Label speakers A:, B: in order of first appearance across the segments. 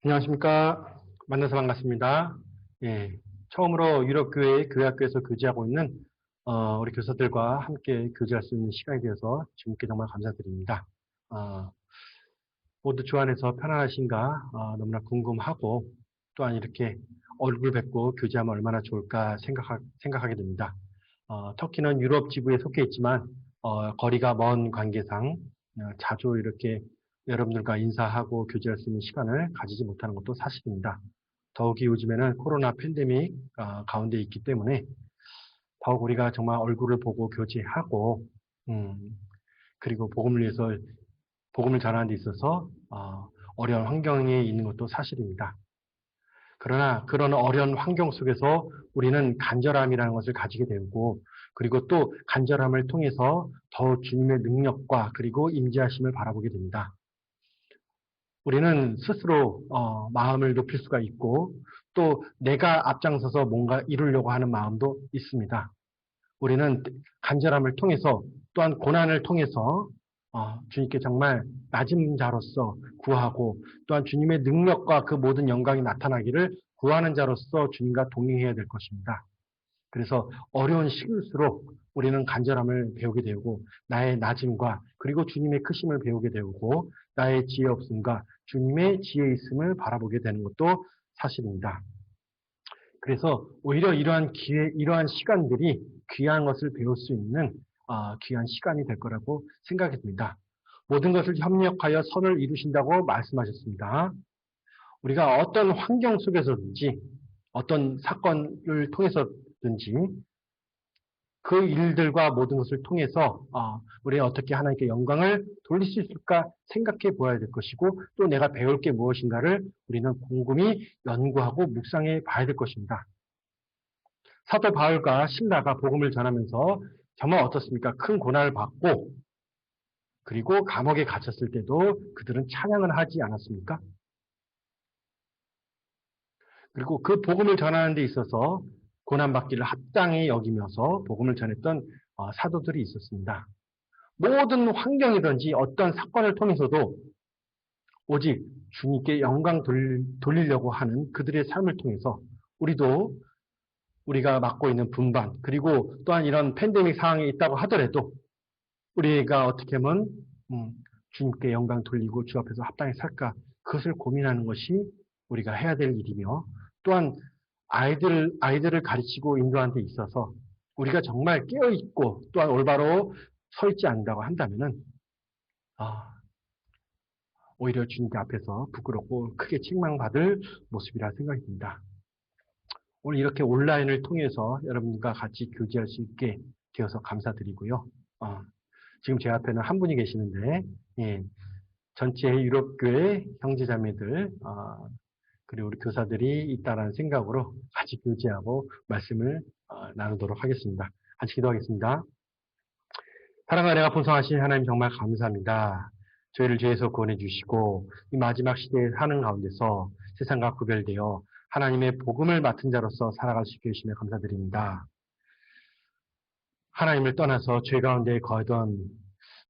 A: 안녕하십니까. 만나서 반갑습니다. 예, 처음으로 유럽교회 교회학교에서 교제하고 있는 우리 교사들과 함께 교제할 수 있는 시간이 되어서 주님께 정말 감사드립니다. 어, 모두 주 안에서 편안하신가 너무나 궁금하고 또한 이렇게 얼굴 뵙고 교제하면 얼마나 좋을까 생각하게 됩니다. 터키는 유럽 지부에 속해 있지만 거리가 먼 관계상 자주 이렇게 여러분들과 인사하고 교제할 수 있는 시간을 가지지 못하는 것도 사실입니다. 더욱이 요즘에는 코로나 팬데믹 가운데 있기 때문에 더욱 우리가 정말 얼굴을 보고 교제하고 그리고 복음을 전하는 데 있어서 어려운 환경에 있는 것도 사실입니다. 그러나 그런 어려운 환경 속에서 우리는 간절함이라는 것을 가지게 되고 그리고 또 간절함을 통해서 더 주님의 능력과 그리고 임재하심을 바라보게 됩니다. 우리는 스스로 마음을 높일 수가 있고 또 내가 앞장서서 뭔가 이루려고 하는 마음도 있습니다. 우리는 간절함을 통해서 또한 고난을 통해서 주님께 정말 낮은 자로서 구하고 또한 주님의 능력과 그 모든 영광이 나타나기를 구하는 자로서 주님과 동행해야 될 것입니다. 그래서 어려운 시기일수록 우리는 간절함을 배우게 되고 나의 낮음과 그리고 주님의 크심을 배우게 되고 나의 지혜 없음과 주님의 지혜 있음을 바라보게 되는 것도 사실입니다. 그래서 오히려 이러한 시간들이 귀한 것을 배울 수 있는 귀한 시간이 될 거라고 생각이 듭니다. 모든 것을 협력하여 선을 이루신다고 말씀하셨습니다. 우리가 어떤 환경 속에서든지 어떤 사건을 통해서든지 그 일들과 모든 것을 통해서 우리가 어떻게 하나님께 영광을 돌릴 수 있을까 생각해 보아야 될 것이고 또 내가 배울 게 무엇인가를 우리는 곰곰이 연구하고 묵상해 봐야 될 것입니다. 사도 바울과 신라가 복음을 전하면서 정말 어떻습니까? 큰 고난을 받고 그리고 감옥에 갇혔을 때도 그들은 찬양을 하지 않았습니까? 그리고 그 복음을 전하는 데 있어서 고난받기를 합당히 여기면서 복음을 전했던 사도들이 있었습니다. 모든 환경이든지 어떤 사건을 통해서도 오직 주님께 영광 돌리려고 하는 그들의 삶을 통해서 우리가 맡고 있는 분반 그리고 또한 이런 팬데믹 상황에 있다고 하더라도 우리가 어떻게 하면 주님께 영광 돌리고 주 앞에서 합당히 살까 그것을 고민하는 것이 우리가 해야 될 일이며 또한 아이들을 가르치고 인도하는 데 있어서 우리가 정말 깨어있고 또한 올바로 서 있지 않는다고 한다면은 오히려 주님께 앞에서 부끄럽고 크게 책망받을 모습이라 생각이 듭니다. 오늘 이렇게 온라인을 통해서 여러분과 같이 교제할 수 있게 되어서 감사드리고요. 지금 제 앞에는 한 분이 계시는데 전체 유럽교회 형제자매들 그리고 우리 교사들이 있다라는 생각으로 같이 교제하고 말씀을 나누도록 하겠습니다. 같이 기도하겠습니다. 사랑과 내가 풍성하신 하나님 정말 감사합니다. 저희를 죄에서 구원해 주시고 이 마지막 시대에 사는 가운데서 세상과 구별되어 하나님의 복음을 맡은 자로서 살아갈 수 있게 해주시며 감사드립니다. 하나님을 떠나서 죄 가운데 거하던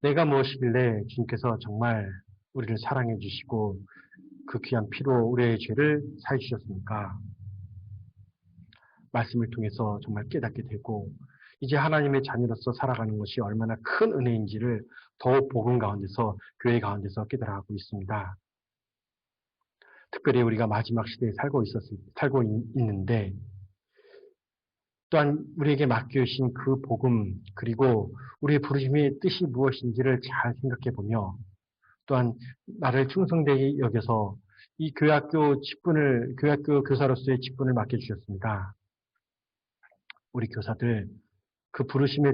A: 내가 무엇이길래 주님께서 정말 우리를 사랑해 주시고 그 귀한 피로 우리의 죄를 사해 주셨습니까? 말씀을 통해서 정말 깨닫게 되고 이제 하나님의 자녀로서 살아가는 것이 얼마나 큰 은혜인지를 더욱 복음 가운데서 교회 가운데서 깨달아가고 있습니다. 특별히 우리가 마지막 시대에 살고 있는데 또한 우리에게 맡겨주신 그 복음 그리고 우리의 부르심의 뜻이 무엇인지를 잘 생각해 보며 또한 나를 충성되게 여겨서 이 교회학교 교사로서의 직분을 맡겨주셨습니다. 우리 교사들 그 부르심의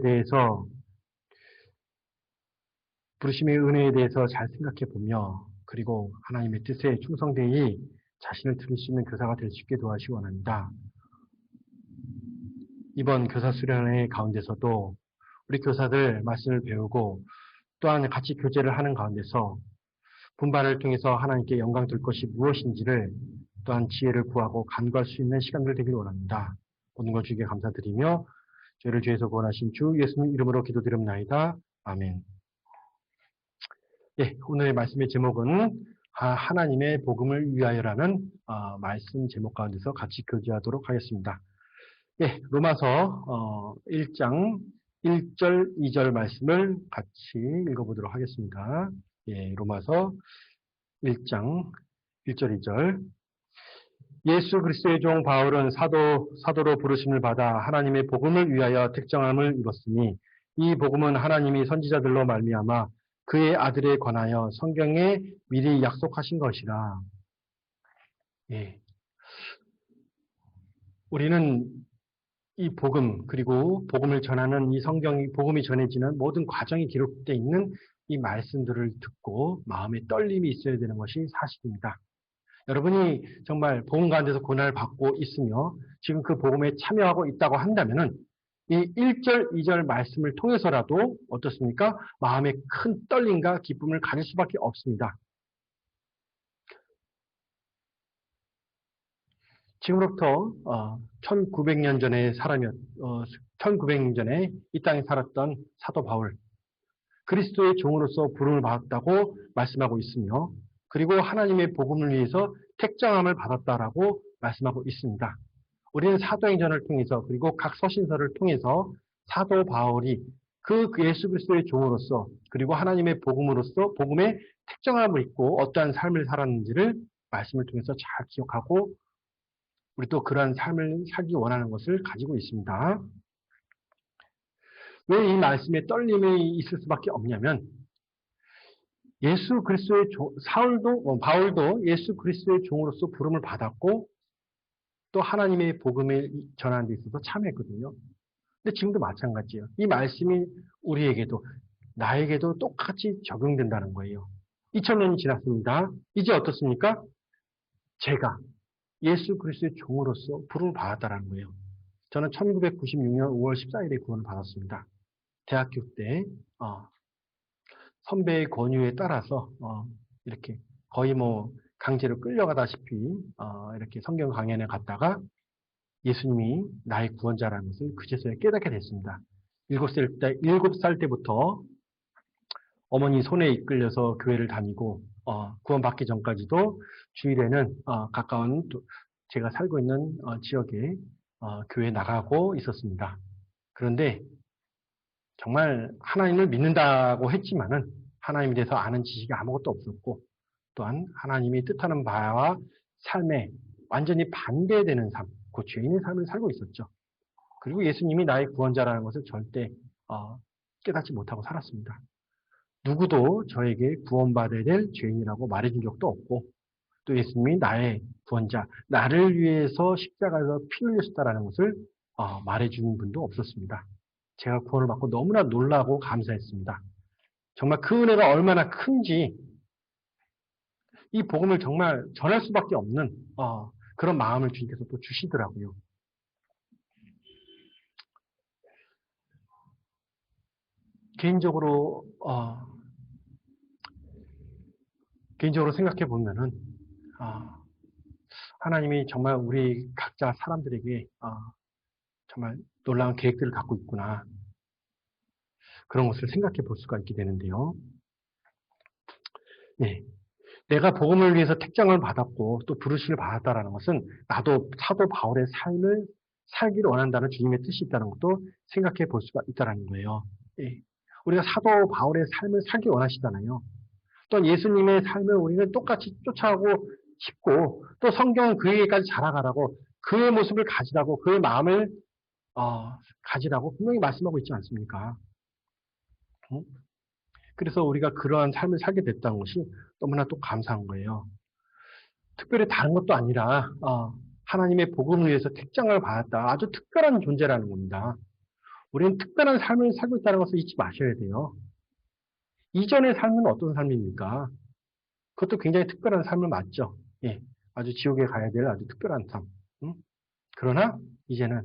A: 은혜에 대해서 잘 생각해 보며 그리고 하나님의 뜻에 충성되이 자신을 드릴 수 있는 교사가 될 수 있게 도와주시기 원합니다. 이번 교사 수련회 가운데서도 우리 교사들 말씀을 배우고 또한 같이 교제를 하는 가운데서 분반을 통해서 하나님께 영광 돌 것이 무엇인지를 또한 지혜를 구하고 간구할 수 있는 시간들 되길 원합니다. 모든 걸 주께 감사드리며 죄를 죄에서 구원하신 주 예수님 이름으로 기도드립나이다. 아멘. 오늘의 말씀의 제목은 하나님의 복음을 위하여라는 말씀 제목 가운데서 같이 교제하도록 하겠습니다. 예, 로마서 1장 1절, 2절 말씀을 같이 읽어보도록 하겠습니다. 예, 로마서 1장 1절, 2절. 예수 그리스도의 종 바울은 사도로 부르심을 받아 하나님의 복음을 위하여 택정함을 입었으니 이 복음은 하나님이 선지자들로 말미암아 그의 아들에 관하여 성경에 미리 약속하신 것이라. 예. 우리는 이 복음, 그리고 복음을 전하는 이 복음이 전해지는 모든 과정이 기록되어 있는 이 말씀들을 듣고 마음에 떨림이 있어야 되는 것이 사실입니다. 여러분이 정말 복음 가운데서 고난을 받고 있으며 지금 그 복음에 참여하고 있다고 한다면은 이 1절, 2절 말씀을 통해서라도 어떻습니까? 마음에 큰 떨림과 기쁨을 가질 수밖에 없습니다. 지금부터 1900년 전에 1900년 전에 이 땅에 살았던 사도 바울, 그리스도의 종으로서 부름을 받았다고 말씀하고 있으며 그리고 하나님의 복음을 위해서 택정함을 받았다라고 말씀하고 있습니다. 우리는 사도행전을 통해서 그리고 각 서신서를 통해서 사도 바울이 그 예수 그리스도의 종으로서 그리고 하나님의 복음으로서 복음의 택정함을 입고 어떠한 삶을 살았는지를 말씀을 통해서 잘 기억하고 우리 또 그러한 삶을 살기 원하는 것을 가지고 있습니다. 왜 이 말씀에 떨림이 있을 수밖에 없냐면 예수 그리스도의 바울도 예수 그리스도의 종으로서 부름을 받았고 또 하나님의 복음을 전하는 데 있어서 참여했거든요. 근데 지금도 마찬가지예요. 이 말씀이 우리에게도 나에게도 똑같이 적용된다는 거예요. 2000년이 지났습니다. 이제 어떻습니까? 제가 예수 그리스도의 종으로서 부름을 받았다는 거예요. 저는 1996년 5월 14일에 구원을 받았습니다. 대학교 때 선배의 권유에 따라서 이렇게 거의 강제로 끌려가다시피 이렇게 성경 강연에 갔다가 예수님이 나의 구원자라는 것을 그제서야 깨닫게 됐습니다. 7살 때부터 어머니 손에 이끌려서 교회를 다니고 구원받기 전까지도 주일에는 가까운 제가 살고 있는 지역에 교회 나가고 있었습니다. 그런데 정말 하나님을 믿는다고 했지만은 하나님에 대해서 아는 지식이 아무것도 없었고 또한 하나님이 뜻하는 바와 삶에 완전히 반대되는 삶, 그 죄인의 삶을 살고 있었죠. 그리고 예수님이 나의 구원자라는 것을 절대 깨닫지 못하고 살았습니다. 누구도 저에게 구원받아야 될 죄인이라고 말해준 적도 없고 또 예수님이 나의 구원자, 나를 위해서 십자가에서 피 흘리셨다라는 것을 말해준 분도 없었습니다. 제가 구원을 받고 너무나 놀라고 감사했습니다. 정말 그 은혜가 얼마나 큰지 이 복음을 정말 전할 수밖에 없는 그런 마음을 주님께서 또 주시더라고요. 개인적으로 생각해 보면은 하나님이 정말 우리 각자 사람들에게 정말 놀라운 계획들을 갖고 있구나. 그런 것을 생각해 볼 수가 있게 되는데요. 네. 내가 복음을 위해서 택정을 받았고 또 부르심을 받았다라는 것은 나도 사도 바울의 삶을 살기를 원한다는 주님의 뜻이 있다는 것도 생각해 볼 수가 있다는 거예요. 예. 우리가 사도 바울의 삶을 살기 원하시잖아요. 또 예수님의 삶을 우리는 똑같이 쫓아가고 싶고 또 성경은 그에게까지 자라가라고 그의 모습을 가지라고 그의 마음을 가지라고 분명히 말씀하고 있지 않습니까? 그래서 우리가 그러한 삶을 살게 됐다는 것이 너무나 또 감사한 거예요. 특별히 다른 것도 아니라 하나님의 복음을 위해서 택정을 받았다. 아주 특별한 존재라는 겁니다. 우리는 특별한 삶을 살고 있다는 것을 잊지 마셔야 돼요. 이전의 삶은 어떤 삶입니까? 그것도 굉장히 특별한 삶을 맞죠. 예, 아주 지옥에 가야 될 아주 특별한 삶. 그러나 이제는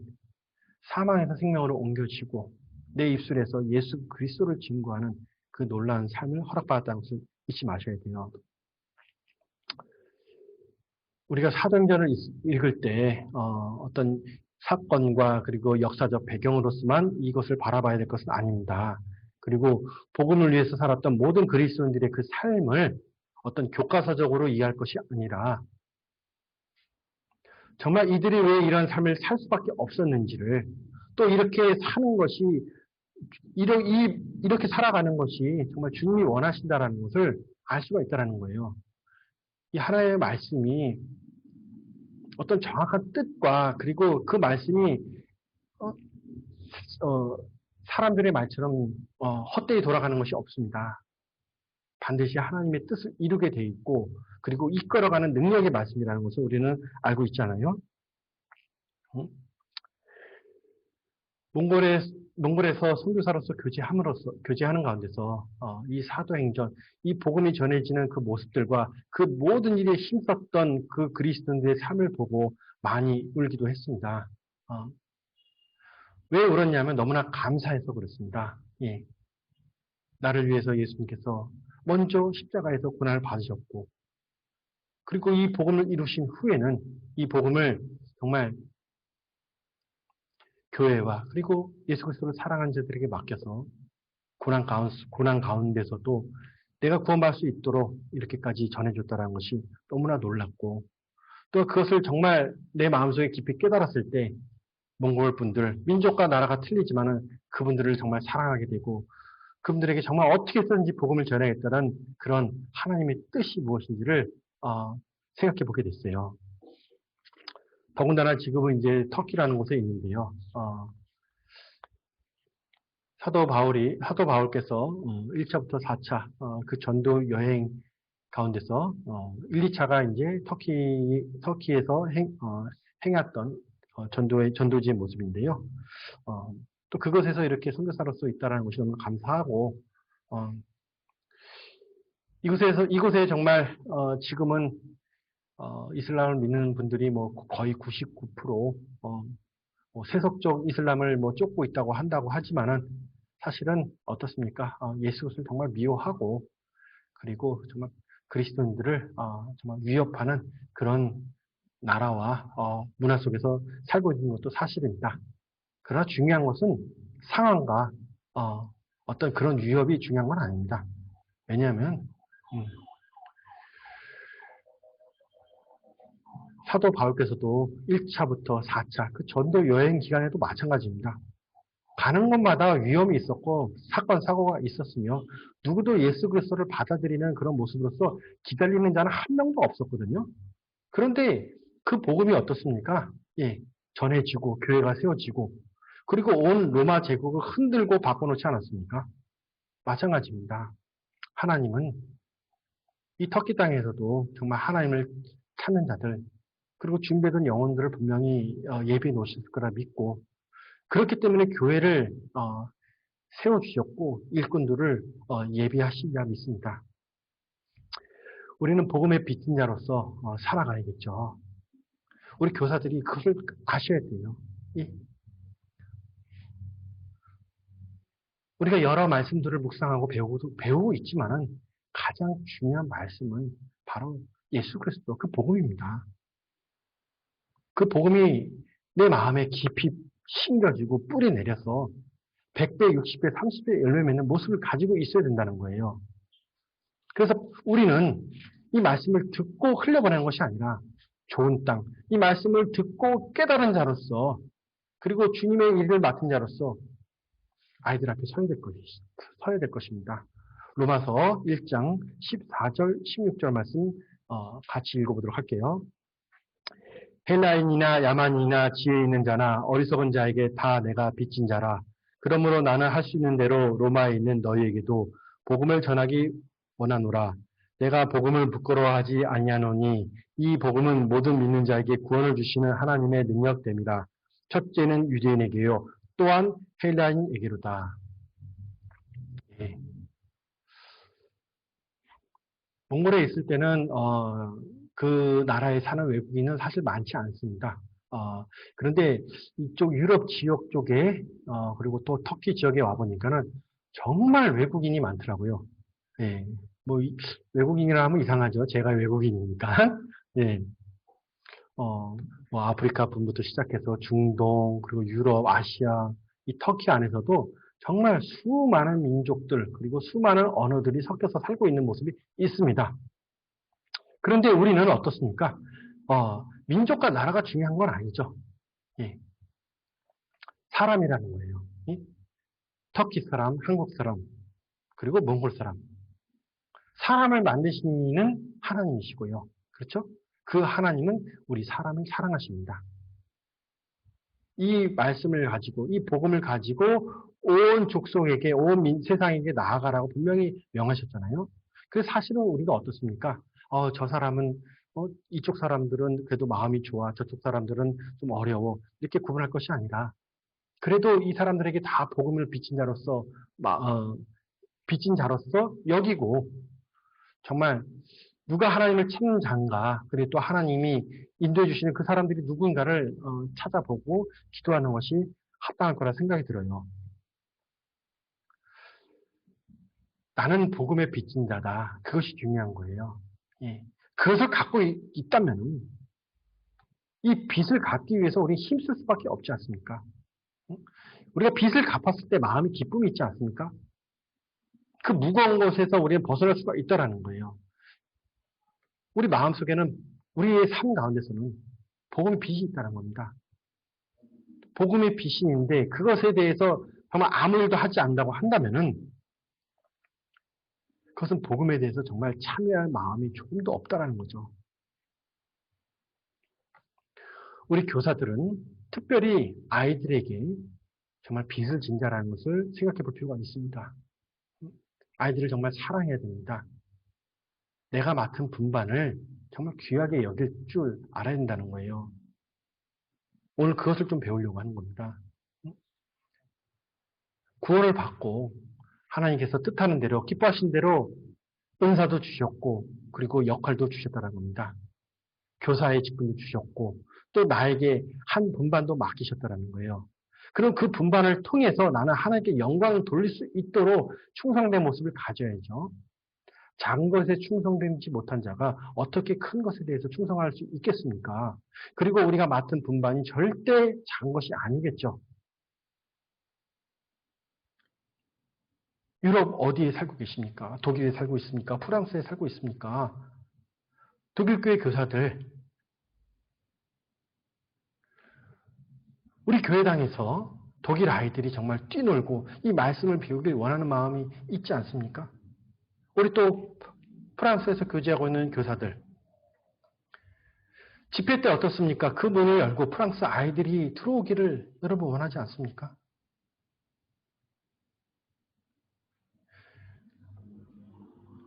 A: 사망에서 생명으로 옮겨지고 내 입술에서 예수 그리스도를 증거하는 그 놀라운 삶을 허락받았다는 것을 잊지 마셔야 돼요. 우리가 사도행전을 읽을 때 어떤 사건과 그리고 역사적 배경으로서만 이것을 바라봐야 될 것은 아닙니다. 그리고 복음을 위해서 살았던 모든 그리스도인들의 그 삶을 어떤 교과서적으로 이해할 것이 아니라 정말 이들이 왜 이런 삶을 살 수밖에 없었는지를 또 이렇게 사는 것이 이렇게 살아가는 것이 정말 주님이 원하신다라는 것을 알 수가 있다는 거예요. 이 하나님의 말씀이 어떤 정확한 뜻과 그리고 그 말씀이 사람들의 말처럼 헛되이 돌아가는 것이 없습니다. 반드시 하나님의 뜻을 이루게 돼 있고 그리고 이끌어가는 능력의 말씀이라는 것을 우리는 알고 있잖아요. 몽골에서 선교사로서 교제하는 가운데서 이 사도행전, 이 복음이 전해지는 그 모습들과 그 모든 일에 힘썼던 그 그리스도인들의 삶을 보고 많이 울기도 했습니다. 왜 울었냐면 너무나 감사해서 그렇습니다. 예. 나를 위해서 예수님께서 먼저 십자가에서 고난을 받으셨고 그리고 이 복음을 이루신 후에는 이 복음을 정말 교회와 그리고 예수 그리스도를 사랑하는 자들에게 맡겨서 고난 가운데서도 내가 구원받을 수 있도록 이렇게까지 전해줬다는 것이 너무나 놀랍고 또 그것을 정말 내 마음속에 깊이 깨달았을 때 몽골 분들, 민족과 나라가 틀리지만은 그분들을 정말 사랑하게 되고 그분들에게 정말 어떻게 해서든지 복음을 전해야겠다는 그런 하나님의 뜻이 무엇인지를 생각해 보게 됐어요. 더군다나 지금은 이제 터키라는 곳에 있는데요. 사도 바울께서 1차부터 4차 그 전도 여행 가운데서 1, 2차가 이제 터키에서 행했던 전도지의 모습인데요. 또 그것에서 이렇게 선교사로서 있다라는 것이 너무 감사하고 이곳에 정말 지금은 이슬람을 믿는 분들이 뭐 거의 99% 세속적 이슬람을 뭐 쫓고 있다고 한다고 하지만은 사실은 어떻습니까? 예수 그리스도를 정말 미워하고 그리고 정말 그리스도인들을 정말 위협하는 그런 나라와 문화 속에서 살고 있는 것도 사실입니다. 그러나 중요한 것은 상황과 어떤 그런 위협이 중요한 건 아닙니다. 왜냐하면 사도 바울께서도 1차부터 4차 그 전도 여행 기간에도 마찬가지입니다. 가는 곳마다 위험이 있었고 사건 사고가 있었으며 누구도 예수 그리스도를 받아들이는 그런 모습으로서 기다리는 자는 한 명도 없었거든요. 그런데 그 복음이 어떻습니까? 예, 전해지고 교회가 세워지고 그리고 온 로마 제국을 흔들고 바꿔놓지 않았습니까? 마찬가지입니다. 하나님은 이 터키 땅에서도 정말 하나님을 찾는 자들 그리고 준비된 영혼들을 분명히 예비해 놓으셨을 거라 믿고 그렇기 때문에 교회를 세워주셨고 일꾼들을 예비하시리라 믿습니다. 우리는 복음의 빚진 자로서 살아가야겠죠. 우리 교사들이 그것을 아셔야 돼요. 예. 우리가 여러 말씀들을 묵상하고 배우고 있지만은 가장 중요한 말씀은 바로 예수 그리스도 그 복음입니다. 그 복음이 내 마음에 깊이 심겨지고 뿌리 내려서 100배, 60배, 30배 열매 맺는 모습을 가지고 있어야 된다는 거예요. 그래서 우리는 이 말씀을 듣고 흘려보내는 것이 아니라 좋은 땅, 이 말씀을 듣고 깨달은 자로서 그리고 주님의 일을 맡은 자로서 아이들 앞에 서야 될 것입니다. 로마서 1장 14절, 16절 말씀 같이 읽어보도록 할게요. 헬라인이나 야만인이나 지혜 있는 자나 어리석은 자에게 다 내가 빚진 자라. 그러므로 나는 할 수 있는 대로 로마에 있는 너희에게도 복음을 전하기 원하노라. 내가 복음을 부끄러워하지 아니하노니 이 복음은 모든 믿는 자에게 구원을 주시는 하나님의 능력됨이라. 첫째는 유대인에게요. 또한 헬라인에게로다. 예. 몽골에 있을 때는 그 나라에 사는 외국인은 사실 많지 않습니다. 그런데 이쪽 유럽 지역 쪽에 그리고 또 터키 지역에 와 보니까는 정말 외국인이 많더라고요. 예. 외국인이라 하면 이상하죠. 제가 외국인이니까. 예. 아프리카 분부터 시작해서 중동, 그리고 유럽, 아시아, 이 터키 안에서도 정말 수많은 민족들, 그리고 수많은 언어들이 섞여서 살고 있는 모습이 있습니다. 그런데 우리는 어떻습니까? 민족과 나라가 중요한 건 아니죠. 예. 사람이라는 거예요. 예? 터키 사람, 한국 사람, 그리고 몽골 사람. 사람을 만드시는 하나님이시고요. 그렇죠? 그 하나님은 우리 사람을 사랑하십니다. 이 말씀을 가지고, 이 복음을 가지고 온 족속에게, 온 세상에게 나아가라고 분명히 명하셨잖아요. 그래서 사실은 우리가 어떻습니까? 저 사람은, 이쪽 사람들은 그래도 마음이 좋아. 저쪽 사람들은 좀 어려워. 이렇게 구분할 것이 아니라, 그래도 이 사람들에게 다 복음을 빚진 자로서 여기고, 정말 누가 하나님을 찾는 자인가, 그리고 또 하나님이 인도해 주시는 그 사람들이 누군가를 찾아보고 기도하는 것이 합당할 거라 생각이 들어요. 나는 복음의 빚진 자다. 그것이 중요한 거예요. 예. 그것을 갖고 있다면 이 빚을 갚기 위해서 우리는 힘쓸 수밖에 없지 않습니까? 우리가 빚을 갚았을 때 마음이 기쁨이 있지 않습니까? 그 무거운 것에서 우리는 벗어날 수가 있다라는 거예요. 우리 마음속에는 우리의 삶 가운데서는 복음의 빚이 있다는 겁니다. 복음의 빚이 있는데 그것에 대해서 정말 아무 일도 하지 않는다고 한다면은 그것은 복음에 대해서 정말 참여할 마음이 조금도 없다라는 거죠. 우리 교사들은 특별히 아이들에게 정말 빚을 진 자라는 것을 생각해 볼 필요가 있습니다. 아이들을 정말 사랑해야 됩니다. 내가 맡은 분반을 정말 귀하게 여길 줄 알아야 된다는 거예요. 오늘 그것을 좀 배우려고 하는 겁니다. 구원을 받고 하나님께서 뜻하는 대로 기뻐하신 대로 은사도 주셨고 그리고 역할도 주셨다는 겁니다. 교사의 직분도 주셨고 또 나에게 한 분반도 맡기셨다는 거예요. 그럼 그 분반을 통해서 나는 하나님께 영광을 돌릴 수 있도록 충성된 모습을 가져야죠. 작은 것에 충성되지 못한 자가 어떻게 큰 것에 대해서 충성할 수 있겠습니까? 그리고 우리가 맡은 분반이 절대 작은 것이 아니겠죠. 유럽 어디에 살고 계십니까? 독일에 살고 있습니까? 프랑스에 살고 있습니까? 독일교회 교사들, 우리 교회당에서 독일 아이들이 정말 뛰놀고 이 말씀을 배우길 원하는 마음이 있지 않습니까? 우리 또 프랑스에서 교제하고 있는 교사들, 집회 때 어떻습니까? 그 문을 열고 프랑스 아이들이 들어오기를 여러분 원하지 않습니까?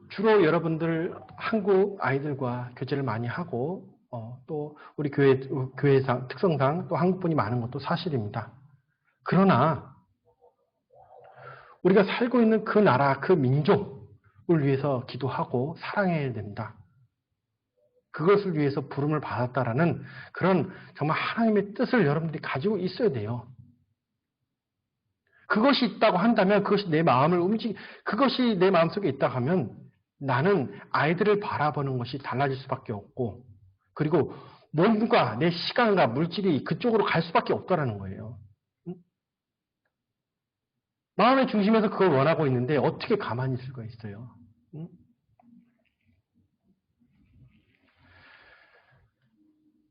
A: 주로 여러분들 한국 아이들과 교제를 많이 하고 또 우리 교회상 특성상 또 한국분이 많은 것도 사실입니다. 그러나 우리가 살고 있는 그 나라, 그 민족을 위해서 기도하고 사랑해야 된다. 그것을 위해서 부름을 받았다라는 그런 정말 하나님의 뜻을 여러분들이 가지고 있어야 돼요. 그것이 있다고 한다면 그것이 내 마음을 그것이 내 마음속에 있다고 하면 나는 아이들을 바라보는 것이 달라질 수밖에 없고 그리고 몸과 내 시간과 물질이 그쪽으로 갈 수밖에 없다라는 거예요. 마음의 중심에서 그걸 원하고 있는데 어떻게 가만히 있을 수가 있어요?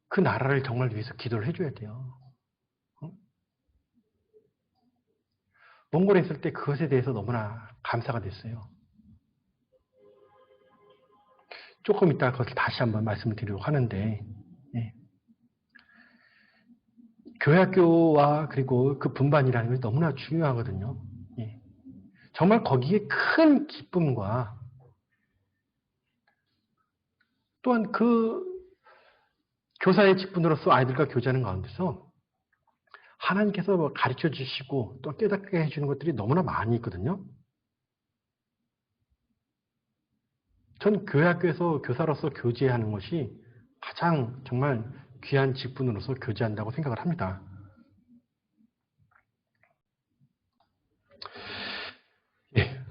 A: 그 나라를 정말 위해서 기도를 해줘야 돼요. 몽골에 있을 때 그것에 대해서 너무나 감사가 됐어요. 조금 이따 그것을 다시 한번 말씀을 드리려고 하는데 교회학교와 그리고 그 분반이라는 것이 너무나 중요하거든요. 정말 거기에 큰 기쁨과 또한 그 교사의 직분으로서 아이들과 교제하는 가운데서 하나님께서 가르쳐 주시고 또 깨닫게 해주는 것들이 너무나 많이 있거든요. 전 교회학교에서 교사로서 교제하는 것이 가장 정말 귀한 직분으로서 교제한다고 생각을 합니다.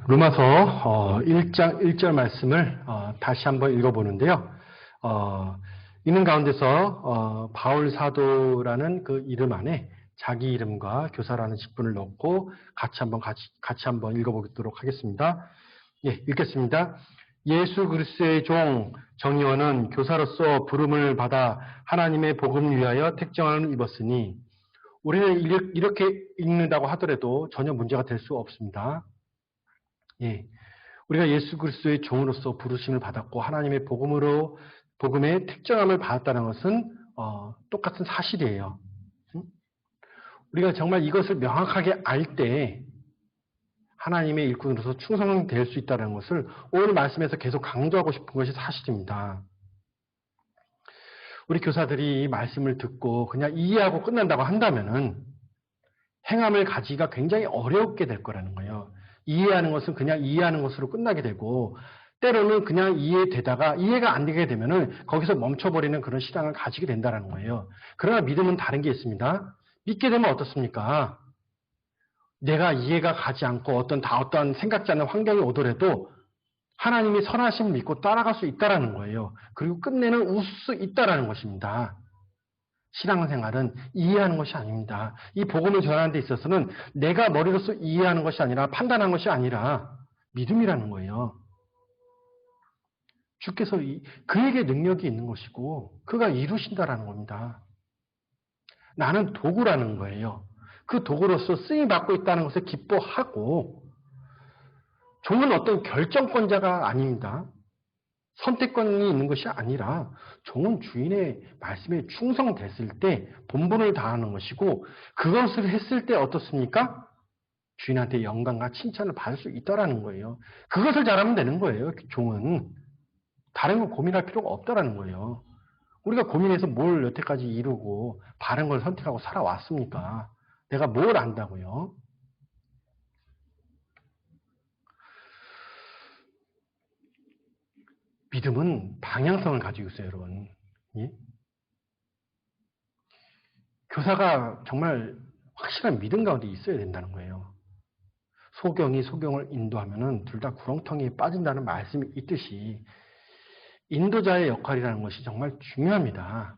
A: 로마서 1장 1절 말씀을 다시 한번 읽어보는데요. 있는 가운데서 바울 사도라는 그 이름 안에 자기 이름과 교사라는 직분을 넣고 같이 한번 읽어보도록 하겠습니다. 읽겠습니다. 예수 그리스도의 종 정의원은 교사로서 부름을 받아 하나님의 복음을 위하여 택정함을 입었으니 우리는 이렇게 읽는다고 하더라도 전혀 문제가 될 수 없습니다. 예, 우리가 예수 그리스도의 종으로서 부르심을 받았고 하나님의 복음의 택정함을 받았다는 것은 똑같은 사실이에요. 우리가 정말 이것을 명확하게 알 때 하나님의 일꾼으로서 충성될 수 있다는 것을 오늘 말씀에서 계속 강조하고 싶은 것이 사실입니다. 우리 교사들이 이 말씀을 듣고 그냥 이해하고 끝난다고 한다면은 행함을 가지기가 굉장히 어렵게 될 거라는 거예요. 이해하는 것은 그냥 이해하는 것으로 끝나게 되고 때로는 그냥 이해되다가 이해가 안 되게 되면은 거기서 멈춰버리는 그런 신앙을 가지게 된다는 거예요. 그러나 믿음은 다른 게 있습니다. 믿게 되면 어떻습니까? 내가 이해가 가지 않고 어떤 생각지 않는 환경이 오더라도 하나님이 선하심을 믿고 따라갈 수 있다라는 거예요. 그리고 끝내는 웃을 수 있다라는 것입니다. 신앙생활은 이해하는 것이 아닙니다. 이 복음을 전하는 데 있어서는 내가 머리로서 이해하는 것이 아니라 판단하는 것이 아니라 믿음이라는 거예요. 주께서 그에게 능력이 있는 것이고 그가 이루신다라는 겁니다. 나는 도구라는 거예요. 그 도구로서 쓰임받고 있다는 것을 기뻐하고 종은 어떤 결정권자가 아닙니다. 선택권이 있는 것이 아니라 종은 주인의 말씀에 충성됐을 때 본분을 다하는 것이고 그것을 했을 때 어떻습니까? 주인한테 영광과 칭찬을 받을 수 있다라는 거예요. 그것을 잘하면 되는 거예요. 종은. 다른 거 고민할 필요가 없다라는 거예요. 우리가 고민해서 뭘 여태까지 이루고 바른 걸 선택하고 살아왔습니까? 내가 뭘 안다고요? 믿음은 방향성을 가지고 있어요, 여러분. 예? 교사가 정말 확실한 믿음 가운데 있어야 된다는 거예요. 소경이 소경을 인도하면은 둘 다 구렁텅이에 빠진다는 말씀이 있듯이 인도자의 역할이라는 것이 정말 중요합니다.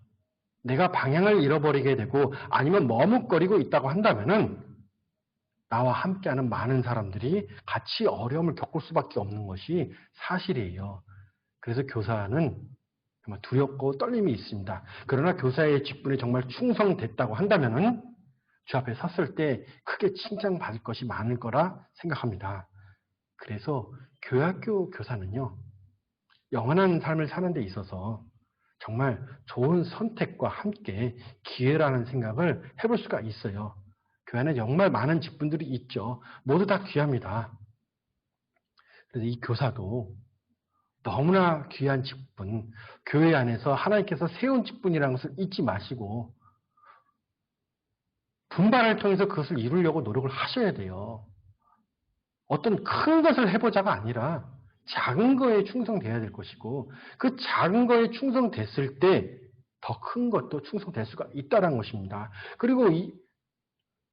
A: 내가 방향을 잃어버리게 되고 아니면 머뭇거리고 있다고 한다면은 나와 함께하는 많은 사람들이 같이 어려움을 겪을 수밖에 없는 것이 사실이에요. 그래서 교사는 정말 두렵고 떨림이 있습니다. 그러나 교사의 직분에 정말 충성됐다고 한다면은 주 앞에 섰을 때 크게 칭찬받을 것이 많을 거라 생각합니다. 그래서 교학교 교사는요, 영원한 삶을 사는 데 있어서 정말 좋은 선택과 함께 기회라는 생각을 해볼 수가 있어요. 교회 안에 정말 많은 직분들이 있죠. 모두 다 귀합니다. 그래서 이 교사도 너무나 귀한 직분, 교회 안에서 하나님께서 세운 직분이라는 것을 잊지 마시고 분발을 통해서 그것을 이루려고 노력을 하셔야 돼요. 어떤 큰 것을 해보자가 아니라 작은 거에 충성돼야 될 것이고 그 작은 거에 충성됐을 때 더 큰 것도 충성될 수가 있다는 것입니다. 그리고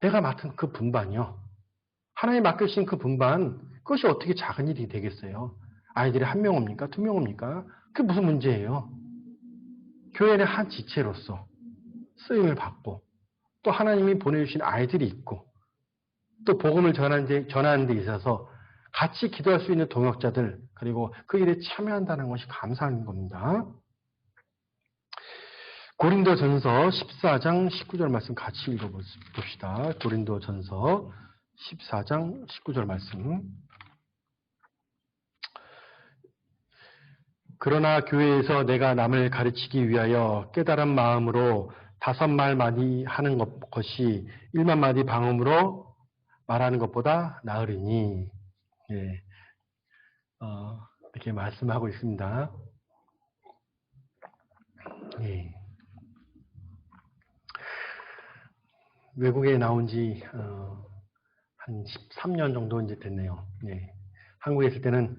A: 내가 맡은 그 분반이요. 하나님 맡기신 그 분반, 그것이 어떻게 작은 일이 되겠어요? 아이들이 한 명 옵니까? 두 명 옵니까? 그게 무슨 문제예요? 교회의 한 지체로서 쓰임을 받고 또 하나님이 보내주신 아이들이 있고 또 복음을 전하는 데 있어서 같이 기도할 수 있는 동역자들 그리고 그 일에 참여한다는 것이 감사한 겁니다. 고린도전서 14장 19절 말씀 같이 읽어봅시다. 고린도전서 14장 19절 말씀. 그러나 교회에서 내가 남을 가르치기 위하여 깨달은 마음으로 5말마디 하는 것이 1만마디 방음으로 말하는 것보다 나으리니. 예, 이렇게 말씀하고 있습니다. 예. 외국에 나온 지 한 13년 정도 이제 됐네요. 예. 한국에 있을 때는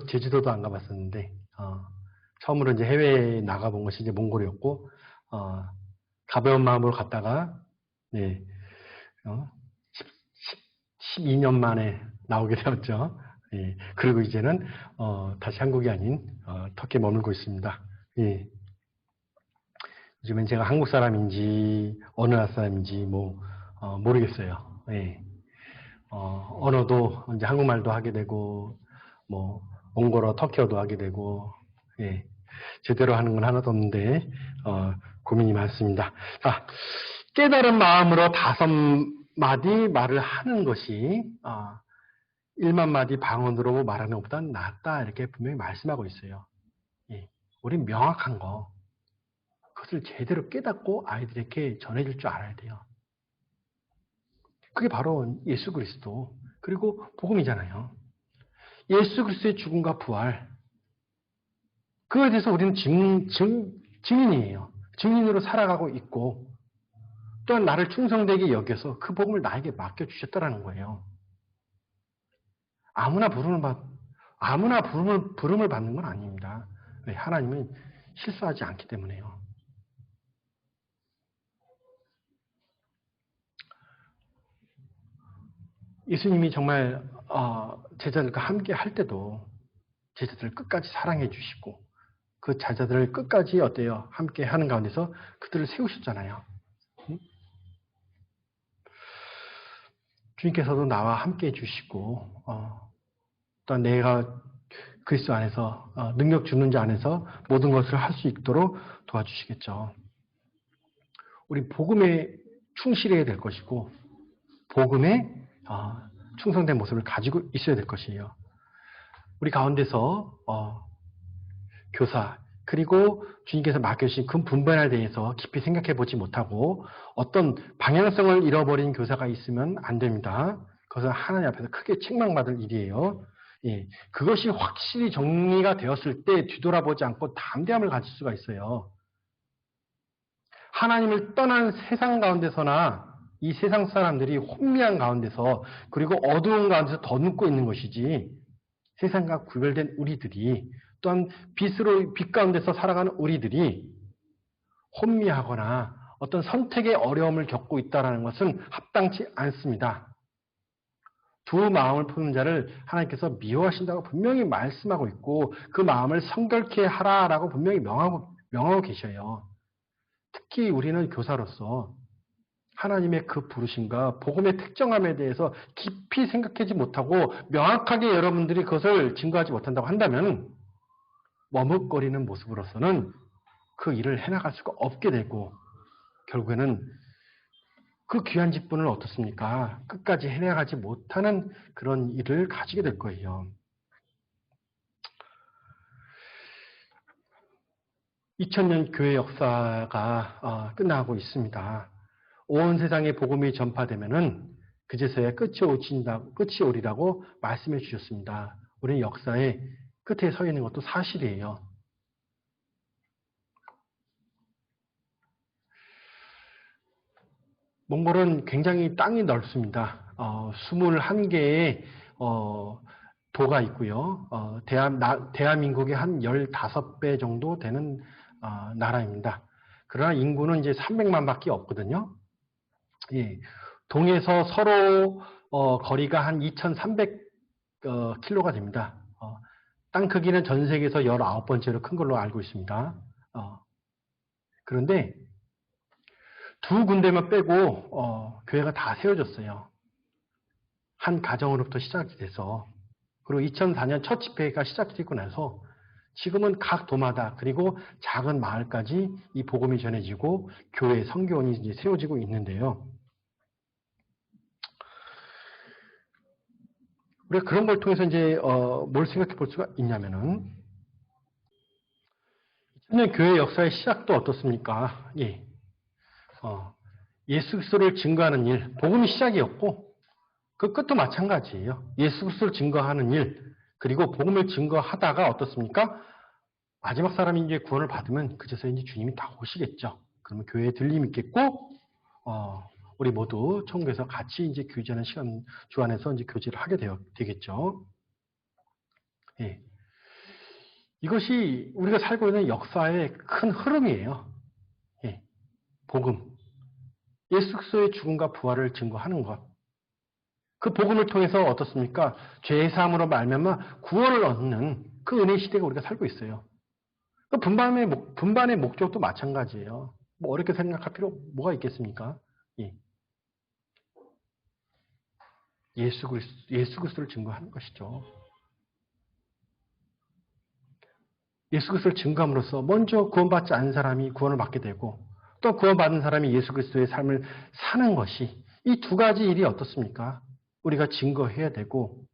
A: 제주도도 안 가봤었는데 처음으로 이제 해외에 나가본 것이 이제 몽골이었고 가벼운 마음으로 갔다가 예, 12년 만에 나오게 되었죠. 예, 그리고 이제는 다시 한국이 아닌 터키에 머물고 있습니다. 예. 요즘엔 제가 한국 사람인지 어느 나라 사람인지 모르겠어요. 예. 언어도 이제 한국말도 하게 되고 몽골어, 터키어도 하게 되고, 예, 제대로 하는 건 하나도 없는데, 고민이 많습니다. 자, 깨달은 마음으로 5마디 말을 하는 것이, 1만 마디 방언으로 말하는 것보다 낫다. 이렇게 분명히 말씀하고 있어요. 예, 우린 명확한 거, 그것을 제대로 깨닫고 아이들에게 전해줄 줄 알아야 돼요. 그게 바로 예수 그리스도, 그리고 복음이잖아요. 예수 그리스도의 죽음과 부활, 그거에 대해서 우리는 증인이에요. 증인으로 살아가고 있고, 또한 나를 충성되게 여겨서 그 복음을 나에게 맡겨주셨다라는 거예요. 아무나 부름을 받는 건 아닙니다. 왜? 하나님은 실수하지 않기 때문에요. 예수님이 정말 제자들과 함께 할 때도 제자들을 끝까지 사랑해 주시고 그 제자들을 끝까지 어때요? 함께 하는 가운데서 그들을 세우셨잖아요. 주님께서도 나와 함께 해주시고 또 내가 그리스도 안에서 능력 주는 자 안에서 모든 것을 할 수 있도록 도와주시겠죠. 우리 복음에 충실해야 될 것이고 복음에 충성된 모습을 가지고 있어야 될 것이에요. 우리 가운데서 교사 그리고 주님께서 맡겨주신 그 분반에 대해서 깊이 생각해 보지 못하고 어떤 방향성을 잃어버린 교사가 있으면 안 됩니다. 그것은 하나님 앞에서 크게 책망받을 일이에요. 예, 그것이 확실히 정리가 되었을 때 뒤돌아보지 않고 담대함을 가질 수가 있어요. 하나님을 떠난 세상 가운데서나 이 세상 사람들이 혼미한 가운데서 그리고 어두운 가운데서 더 눕고 있는 것이지 세상과 구별된 우리들이 또한 빛 가운데서 살아가는 우리들이 혼미하거나 어떤 선택의 어려움을 겪고 있다는 것은 합당치 않습니다. 두 마음을 푸는 자를 하나님께서 미워하신다고 분명히 말씀하고 있고 그 마음을 성결케 하라라고 분명히 명하고 계셔요. 특히 우리는 교사로서 하나님의 그 부르심과 복음의 특정함에 대해서 깊이 생각하지 못하고 명확하게 여러분들이 그것을 증거하지 못한다고 한다면 머뭇거리는 모습으로서는 그 일을 해나갈 수가 없게 되고 결국에는 그 귀한 직분을 어떻습니까? 끝까지 해나가지 못하는 그런 일을 가지게 될 거예요. 2000년 교회 역사가 끝나고 있습니다. 온 세상에 복음이 전파되면은 그제서야 끝이 오리라고 말씀해 주셨습니다. 우리는 역사의 끝에 서 있는 것도 사실이에요. 몽골은 굉장히 땅이 넓습니다. 21개의 도가 있고요. 대한민국의 한 15배 정도 되는 나라입니다. 그러나 인구는 이제 300만 밖에 없거든요. 예, 동에서 서로 거리가 한 2,300km가 됩니다. 땅 크기는 전 세계에서 19번째로 큰 걸로 알고 있습니다. 그런데 두 군데만 빼고 교회가 다 세워졌어요. 한 가정으로부터 시작이 돼서 그리고 2004년 첫 집회가 시작되고 나서 지금은 각 도마다 그리고 작은 마을까지 이 복음이 전해지고 교회 선교원이 이제 세워지고 있는데요. 우리가 그런 걸 통해서 이제 뭘 생각해 볼 수가 있냐면은 2000년 교회 역사의 시작도 어떻습니까? 예, 예수 그리스도를 증거하는 일, 복음이 시작이었고 그 끝도 마찬가지예요. 예수 그리스도를 증거하는 일, 그리고 복음을 증거하다가 어떻습니까? 마지막 사람이 이제 구원을 받으면 그제서 이제 주님이 다 오시겠죠. 그러면 교회에 들림이 있겠고, 우리 모두 천국에서 같이 이제 교제하는 시간 주 안에서 이제 교제를 하게 되겠죠. 예. 이것이 우리가 살고 있는 역사의 큰 흐름이에요. 예. 복음. 예수 그리스도의 죽음과 부활을 증거하는 것. 그 복음을 통해서 어떻습니까? 죄 사함으로 말미암아 구원을 얻는 그 은혜 시대가 우리가 살고 있어요. 그 분반의 목적도 마찬가지예요. 뭐 어렵게 생각할 필요 뭐가 있겠습니까? 예. 예수 그리스도를 증거하는 것이죠. 예수 그리스도를 증거함으로써 먼저 구원받지 않은 사람이 구원을 받게 되고 또 구원받은 사람이 예수 그리스도의 삶을 사는 것이 이 두 가지 일이 어떻습니까? 우리가 증거해야 되고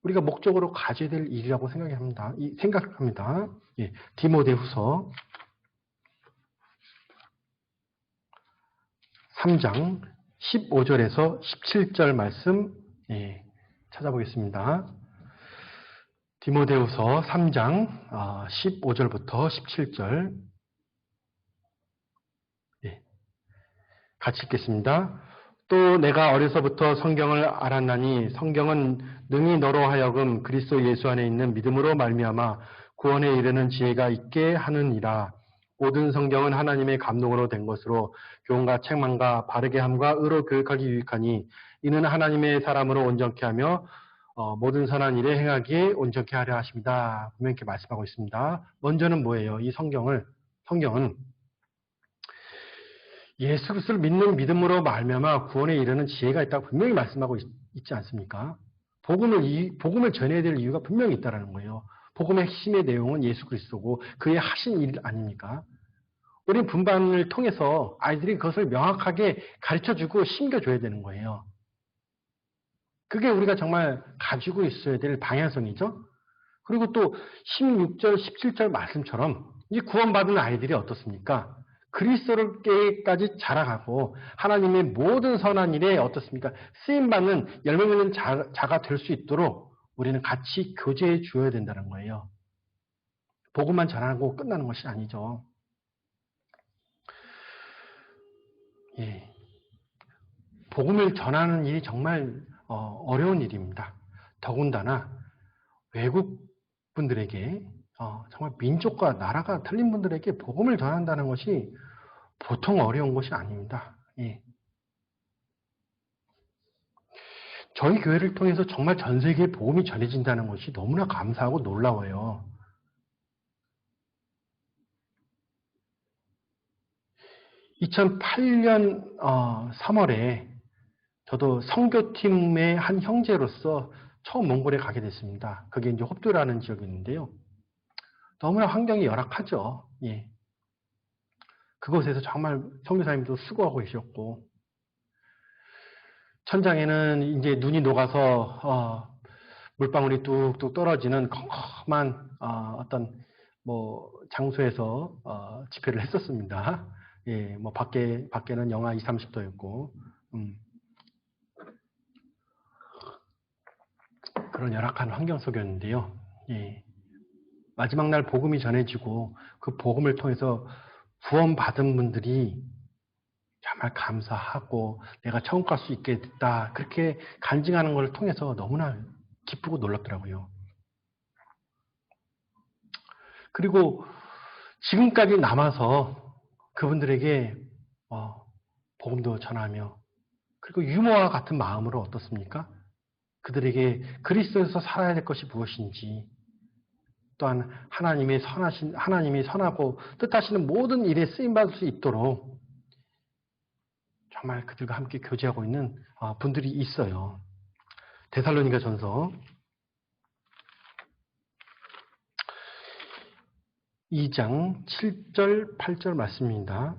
A: 우리가 목적으로 가져야 될 일이라고 생각합니다. 예, 디모데후서 3장 15절에서 17절 말씀 찾아보겠습니다. 디모데후서 3장 15절부터 17절 같이 읽겠습니다. 또 내가 어려서부터 성경을 알았나니 성경은 능히 너로 하여금 그리스도 예수 안에 있는 믿음으로 말미암아 구원에 이르는 지혜가 있게 하느니라. 모든 성경은 하나님의 감동으로 된 것으로 교훈과 책망과 바르게 함과 의로 교육하기 유익하니 이는 하나님의 사람으로 온전케 하며 모든 선한 일에 행하기에 온전케 하려 하십니다. 분명히 이렇게 말씀하고 있습니다. 먼저는 뭐예요? 이 성경은 예수 그리스도를 믿는 믿음으로 말미암아 구원에 이르는 지혜가 있다고 분명히 말씀하고 있지 않습니까? 복음을 전해야 될 이유가 분명히 있다는 거예요. 복음의 핵심의 내용은 예수 그리스도고 그의 하신 일 아닙니까? 우리 분반을 통해서 아이들이 그것을 명확하게 가르쳐주고 심겨줘야 되는 거예요. 그게 우리가 정말 가지고 있어야 될 방향성이죠. 그리고 또 16절, 17절 말씀처럼 이 구원받은 아이들이 어떻습니까? 그리스도께까지 자라가고 하나님의 모든 선한 일에 어떻습니까? 쓰임받는 열매 맺는 자가 될 수 있도록 우리는 같이 교제해 주어야 된다는 거예요. 복음만 전하고 끝나는 것이 아니죠. 예. 복음을 전하는 일이 정말 어려운 일입니다. 더군다나 외국 분들에게 정말 민족과 나라가 틀린 분들에게 복음을 전한다는 것이 보통 어려운 것이 아닙니다. 예. 저희 교회를 통해서 정말 전 세계에 복음이 전해진다는 것이 너무나 감사하고 놀라워요. (2008년 3월에) 저도 선교팀의 한 형제로서 처음 몽골에 가게 됐습니다. 그게 이제 홉도라는 지역이 있는데요. 너무나 환경이 열악하죠. 예. 그곳에서 정말 선교사님도 수고하고 계셨고, 천장에는 이제 눈이 녹아서 물방울이 뚝뚝 떨어지는 컴컴한 어떤 장소에서 집회를 했었습니다. 예, 밖에는 영하 20, 30도였고, 그런 열악한 환경 속이었는데요. 예. 마지막 날 복음이 전해지고 그 복음을 통해서 구원받은 분들이 정말 감사하고 내가 천국 갈 수 있게 됐다. 그렇게 간증하는 걸 통해서 너무나 기쁘고 놀랍더라고요. 그리고 지금까지 남아서 그분들에게 복음도 전하며 그리고 유머와 같은 마음으로 어떻습니까? 그들에게 그리스도에서 살아야 될 것이 무엇인지 또한 하나님이 선하고 뜻하시는 모든 일에 쓰임받을 수 있도록 정말 그들과 함께 교제하고 있는 분들이 있어요. 데살로니가전서 2장 7절 8절 말씀입니다.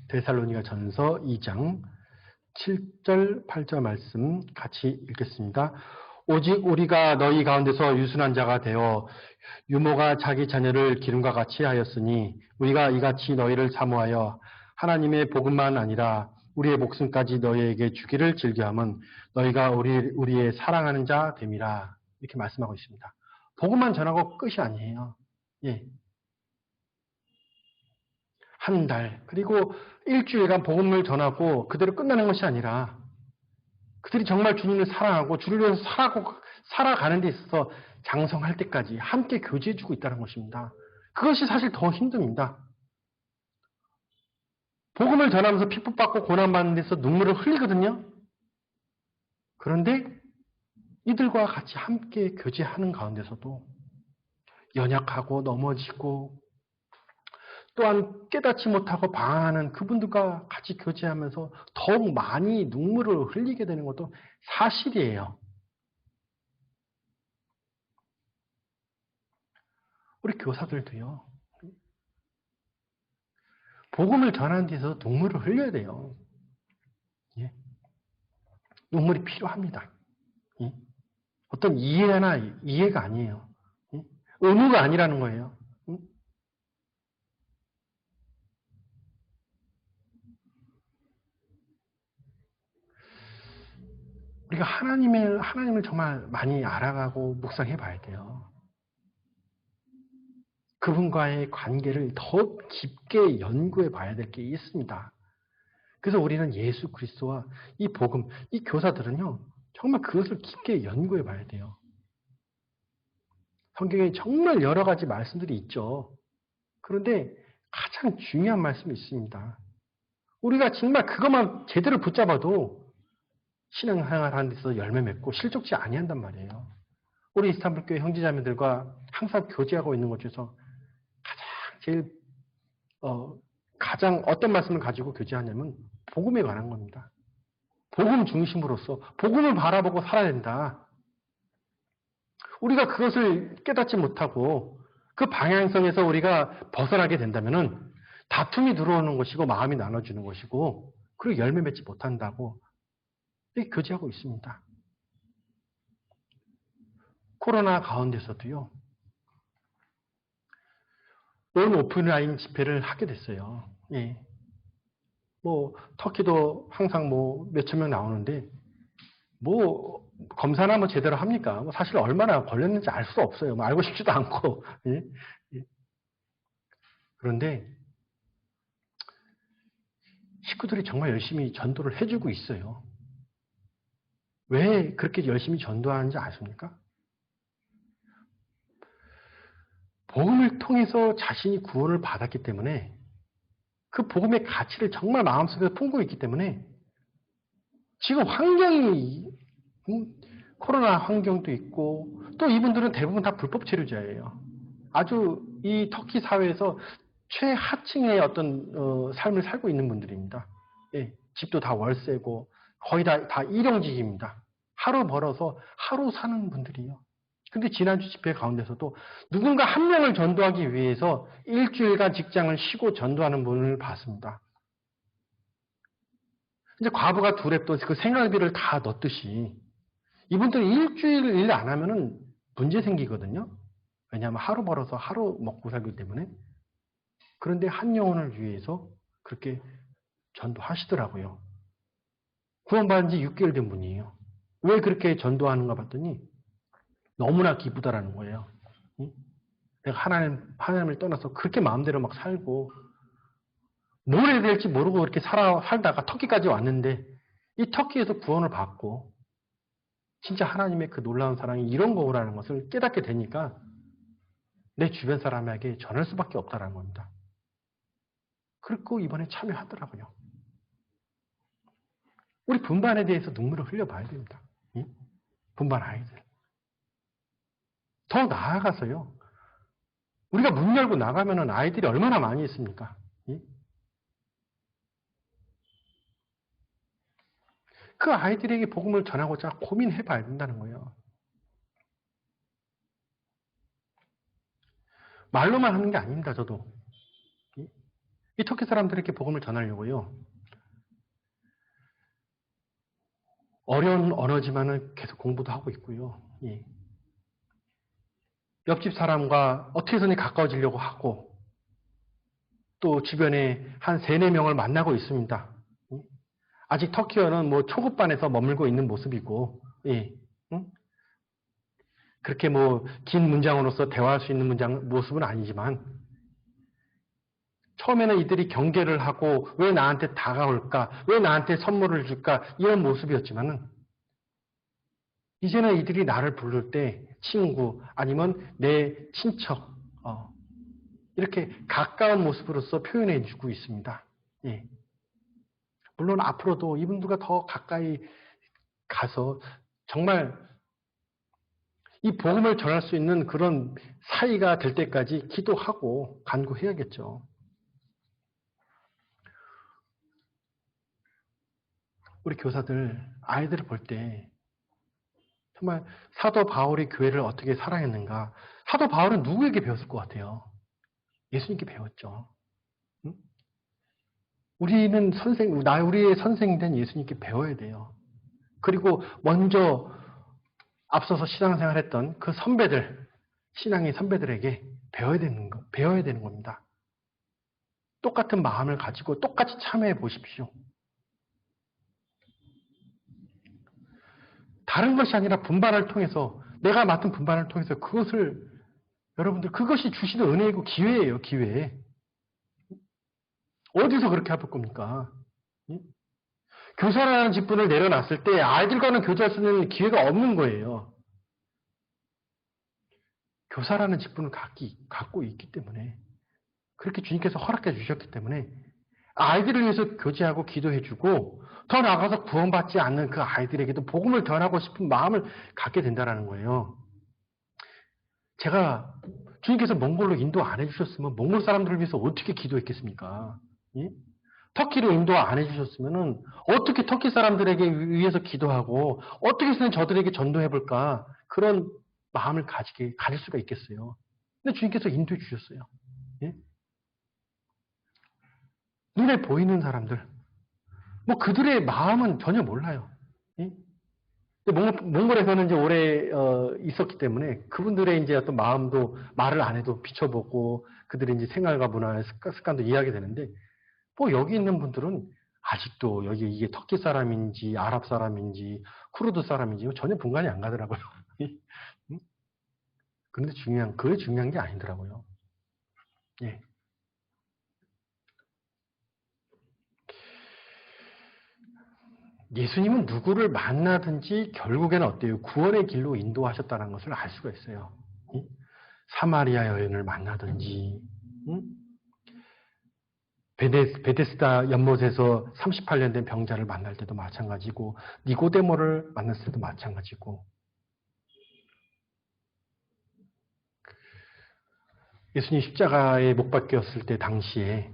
A: 데살로니가전서 2장 7절 8절 말씀 같이 읽겠습니다. 오직 우리가 너희 가운데서 유순한 자가 되어 유모가 자기 자녀를 기름과 같이 하였으니 우리가 이같이 너희를 사모하여 하나님의 복음만 아니라 우리의 목숨까지 너희에게 주기를 즐겨함은 너희가 우리의 사랑하는 자 됨이라. 이렇게 말씀하고 있습니다. 복음만 전하고 끝이 아니에요. 예. 한 달, 그리고 일주일간 복음을 전하고 그대로 끝나는 것이 아니라 그들이 정말 주님을 사랑하고 주를 위해서 살아가는 데 있어서 장성할 때까지 함께 교제해주고 있다는 것입니다. 그것이 사실 더 힘듭니다. 복음을 전하면서 핍박받고 고난받는 데서 눈물을 흘리거든요. 그런데 이들과 같이 함께 교제하는 가운데서도 연약하고 넘어지고 또한 깨닫지 못하고 방황하는 그분들과 같이 교제하면서 더욱 많이 눈물을 흘리게 되는 것도 사실이에요. 우리 교사들도요. 복음을 전하는 데서 눈물을 흘려야 돼요. 예. 눈물이 필요합니다. 예. 어떤 이해가 아니에요. 예. 의무가 아니라는 거예요. 예. 우리가 하나님을 정말 많이 알아가고 묵상해 봐야 돼요. 그분과의 관계를 더 깊게 연구해 봐야 될 게 있습니다. 그래서 우리는 예수 그리스도와 이 복음, 이 교사들은요, 정말 그것을 깊게 연구해 봐야 돼요. 성경에 정말 여러 가지 말씀들이 있죠. 그런데 가장 중요한 말씀이 있습니다. 우리가 정말 그것만 제대로 붙잡아도 신앙생활하는 데서 열매 맺고 실족지 아니한단 말이에요. 우리 이스탄불 교회 형제자매들과 항상 교제하고 있는 것 중에서 제일 가장 어떤 말씀을 가지고 교제하냐면 복음에 관한 겁니다. 복음 중심으로서 복음을 바라보고 살아야 된다. 우리가 그것을 깨닫지 못하고 그 방향성에서 우리가 벗어나게 된다면은 다툼이 들어오는 것이고 마음이 나눠지는 것이고 그리고 열매 맺지 못한다고 이렇게 교제하고 있습니다. 코로나 가운데서도요. 온 오프라인 집회를 하게 됐어요. 예. 터키도 항상 몇천 명 나오는데 검사나 제대로 합니까? 사실 얼마나 걸렸는지 알 수 없어요. 알고 싶지도 않고. 예? 예. 그런데 식구들이 정말 열심히 전도를 해주고 있어요. 왜 그렇게 열심히 전도하는지 아십니까? 복음을 통해서 자신이 구원을 받았기 때문에 그 복음의 가치를 정말 마음속에 품고 있기 때문에 지금 환경이 코로나 환경도 있고 또 이분들은 대부분 다 불법 체류자예요. 아주 이 터키 사회에서 최하층의 어떤 삶을 살고 있는 분들입니다. 예, 집도 다 월세고 거의 다 일용직입니다. 하루 벌어서 하루 사는 분들이에요. 근데 지난주 집회 가운데서도 누군가 한 명을 전도하기 위해서 일주일간 직장을 쉬고 전도하는 분을 봤습니다. 이제 과부가 두랩돈 그 생활비를 다 넣듯이 이분들이 일주일 일 안 하면은 문제 생기거든요. 왜냐하면 하루 벌어서 하루 먹고 살기 때문에. 그런데 한 영혼을 위해서 그렇게 전도하시더라고요. 구원받은 지 6개월 된 분이에요. 왜 그렇게 전도하는가 봤더니 너무나 기쁘다라는 거예요. 내가 하나님을 떠나서 그렇게 마음대로 막 살고 뭘 해야 될지 모르고 그렇게 살다가 터키까지 왔는데 이 터키에서 구원을 받고 진짜 하나님의 그 놀라운 사랑이 이런 거라는 것을 깨닫게 되니까 내 주변 사람에게 전할 수밖에 없다는 겁니다. 그리고 이번에 참여하더라고요. 우리 분반에 대해서 눈물을 흘려봐야 됩니다. 분반 아이들. 더 나아가서요. 우리가 문 열고 나가면 아이들이 얼마나 많이 있습니까? 그 아이들에게 복음을 전하고자 고민해 봐야 된다는 거예요. 말로만 하는 게 아닙니다, 저도. 이 터키 사람들에게 복음을 전하려고요. 어려운 언어지만은 계속 공부도 하고 있고요. 옆집 사람과 어떻게 해서든 가까워지려고 하고 또 주변에 한 3, 4명을 만나고 있습니다. 아직 터키어는 초급반에서 머물고 있는 모습이고 그렇게 긴 문장으로서 대화할 수 있는 모습은 아니지만 처음에는 이들이 경계를 하고 왜 나한테 다가올까? 왜 나한테 선물을 줄까? 이런 모습이었지만은 이제는 이들이 나를 부를 때 친구 아니면 내 친척 이렇게 가까운 모습으로서 표현해 주고 있습니다. 물론 앞으로도 이분들과 더 가까이 가서 정말 이 복음을 전할 수 있는 그런 사이가 될 때까지 기도하고 간구해야겠죠. 우리 교사들 아이들을 볼 때 정말 사도 바울이 교회를 어떻게 사랑했는가 사도 바울은 누구에게 배웠을 것 같아요? 예수님께 배웠죠. 응? 우리는 우리의 선생이 된 예수님께 배워야 돼요. 그리고 먼저 앞서서 신앙생활 했던 그 선배들, 신앙의 선배들에게 배워야 되는 겁니다. 똑같은 마음을 가지고 똑같이 참여해 보십시오. 다른 것이 아니라 분반을 통해서, 내가 맡은 분반을 통해서 여러분들, 그것이 주시는 은혜이고 기회예요, 기회. 어디서 그렇게 해볼 겁니까? 교사라는 직분을 내려놨을 때 아이들과는 교제할 수 있는 기회가 없는 거예요. 교사라는 직분을 갖고 있기 때문에, 그렇게 주님께서 허락해 주셨기 때문에 아이들을 위해서 교제하고 기도해주고 더 나아가서 구원받지 않는 그 아이들에게도 복음을 전하고 싶은 마음을 갖게 된다는 거예요. 제가 주님께서 몽골로 인도 안 해주셨으면 몽골 사람들을 위해서 어떻게 기도했겠습니까? 예? 터키로 인도 안 해주셨으면 어떻게 터키 사람들에게 위해서 기도하고 어떻게 해서는 저들에게 전도해볼까, 그런 마음을 가질 수가 있겠어요. 근데 주님께서 인도해 주셨어요. 예? 눈에 보이는 사람들, 뭐 그들의 마음은 전혀 몰라요. 예? 몽골에서는 이제 오래 있었기 때문에 그분들의 이제 어떤 마음도 말을 안 해도 비춰보고 그들의 이제 생활과 문화의 습관도 이해하게 되는데, 뭐 여기 있는 분들은 아직도 여기 이게 터키 사람인지 아랍 사람인지 쿠르드 사람인지 전혀 분간이 안 가더라고요. 그런데 그게 중요한 게 아니더라고요. 예. 예수님은 누구를 만나든지 결국에는 어때요? 구원의 길로 인도하셨다는 것을 알 수가 있어요. 사마리아 여인을 만나든지, 베데스다 연못에서 38년 된 병자를 만날 때도 마찬가지고, 니고데모를 만났을 때도 마찬가지고, 예수님 십자가에 못 박혔을 때 당시에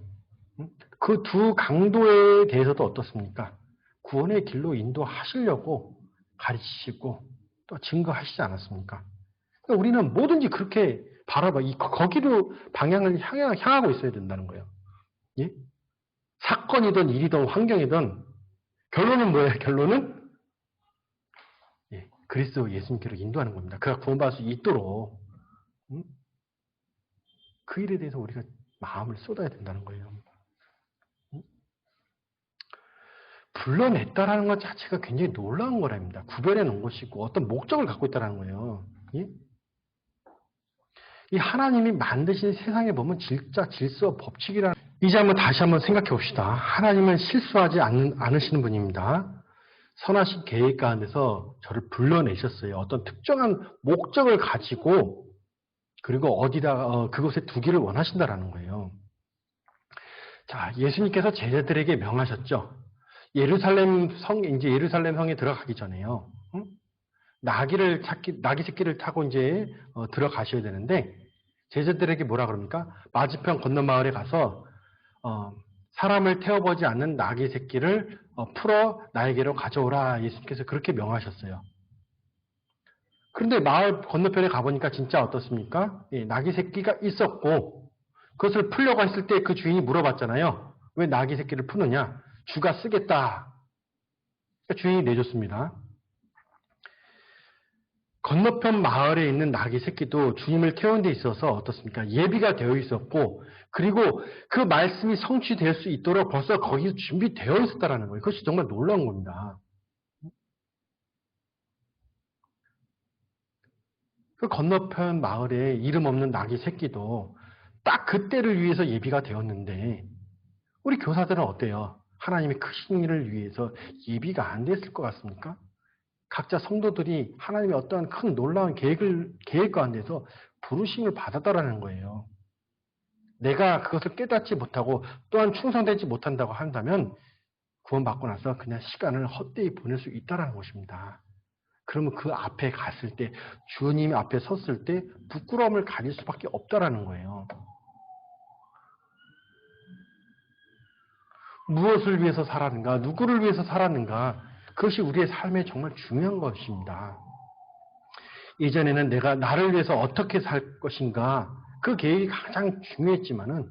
A: 그 두 강도에 대해서도 어떻습니까? 구원의 길로 인도하시려고 가르치시고 또 증거하시지 않았습니까? 그러니까 우리는 뭐든지 그렇게 거기로 방향을 향하고 있어야 된다는 거예요. 예? 사건이든 일이든 환경이든 결론은 뭐예요? 결론은 그리스도 예수님께로 인도하는 겁니다. 그가 구원받을 수 있도록 그 일에 대해서 우리가 마음을 쏟아야 된다는 거예요. 불러냈다라는 것 자체가 굉장히 놀라운 거랍니다. 구별해 놓은 것이고 어떤 목적을 갖고 있다는 거예요. 예? 이 하나님이 만드신 세상에 보면 질서, 법칙이라는, 이제 다시 한번 생각해 봅시다. 하나님은 실수하지 않으시는 분입니다. 선하신 계획 가운데서 저를 불러내셨어요. 어떤 특정한 목적을 가지고, 그리고 그곳에 두기를 원하신다라는 거예요. 자, 예수님께서 제자들에게 명하셨죠. 예루살렘 성에 들어가기 전에요. 나귀 새끼를 타고 이제 들어가셔야 되는데, 제자들에게 뭐라 그럽니까? 맞은편 건너 마을에 가서 사람을 태워보지 않는 나귀 새끼를 풀어 나에게로 가져오라. 예수님께서 그렇게 명하셨어요. 그런데 마을 건너편에 가보니까 진짜 어떻습니까? 나귀 새끼가 있었고, 그것을 풀려고 했을 때 그 주인이 물어봤잖아요. 왜 나귀 새끼를 푸느냐? 주가 쓰겠다. 그러니까 주인이 내줬습니다. 건너편 마을에 있는 나귀 새끼도 주님을 태우는 데 있어서 어떻습니까? 예비가 되어 있었고, 그리고 그 말씀이 성취될 수 있도록 벌써 거기서 준비되어 있었다는 거예요. 그것이 정말 놀라운 겁니다. 그 건너편 마을에 이름 없는 나귀 새끼도 딱 그때를 위해서 예비가 되었는데, 우리 교사들은 어때요? 하나님의 크신 일을 위해서 예비가 안 됐을 것 같습니까? 각자 성도들이 하나님의 어떠한 큰 놀라운 계획 가운데서 부르심을 받았다라는 거예요. 내가 그것을 깨닫지 못하고 또한 충성되지 못한다고 한다면 구원받고 나서 그냥 시간을 헛되이 보낼 수 있다는 것입니다. 그러면 그 앞에 갔을 때, 주님 앞에 섰을 때 부끄러움을 가질 수밖에 없다라는 거예요. 무엇을 위해서 살았는가, 누구를 위해서 살았는가, 그것이 우리의 삶에 정말 중요한 것입니다. 예전에는 내가 나를 위해서 어떻게 살 것인가 그 계획이 가장 중요했지만은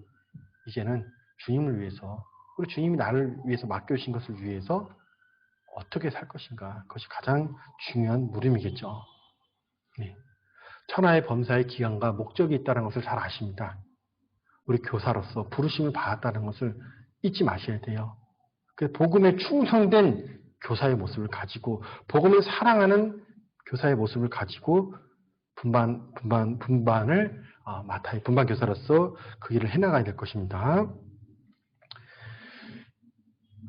A: 이제는 주님을 위해서 그리고 주님이 나를 위해서 맡겨주신 것을 위해서 어떻게 살 것인가 그것이 가장 중요한 물음이겠죠. 네. 천하의 범사의 기간과 목적이 있다는 것을 잘 아십니다. 우리 교사로서 부르심을 받았다는 것을 잊지 마셔야 돼요. 복음에 충성된 교사의 모습을 가지고 복음을 사랑하는 교사의 모습을 가지고 분반을 마타이 분반 교사로서 그 일을 해나가야 될 것입니다.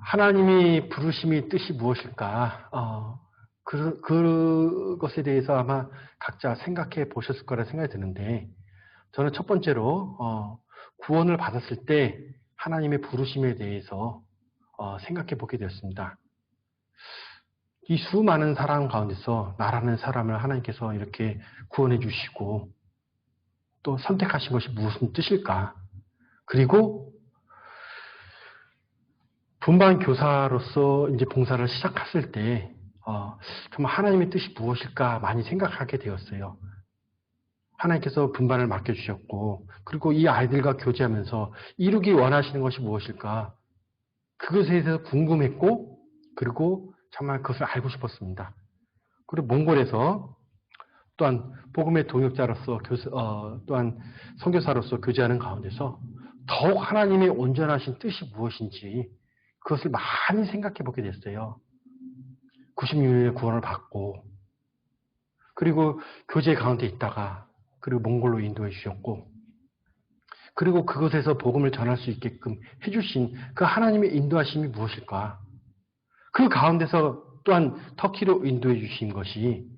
A: 하나님이 부르심이 뜻이 무엇일까? 그것에 대해서 아마 각자 생각해 보셨을 거라 생각이 드는데 저는 첫 번째로 구원을 받았을 때 하나님의 부르심에 대해서 생각해 보게 되었습니다. 이 수많은 사람 가운데서 나라는 사람을 하나님께서 이렇게 구원해 주시고 또 선택하신 것이 무슨 뜻일까? 그리고 분반 교사로서 이제 봉사를 시작했을 때 정말 하나님의 뜻이 무엇일까 많이 생각하게 되었어요. 하나님께서 분반을 맡겨주셨고 그리고 이 아이들과 교제하면서 이루기 원하시는 것이 무엇일까? 그것에 대해서 궁금했고 그리고 정말 그것을 알고 싶었습니다. 그리고 몽골에서 또한 복음의 동역자로서 또한 선교사로서 교제하는 가운데서 더욱 하나님의 온전하신 뜻이 무엇인지 그것을 많이 생각해 보게 됐어요. 96년에 구원을 받고 그리고 교제 가운데 있다가 그리고 몽골로 인도해 주셨고 그리고 그곳에서 복음을 전할 수 있게끔 해주신 그 하나님의 인도하심이 무엇일까? 그 가운데서 또한 터키로 인도해 주신 것이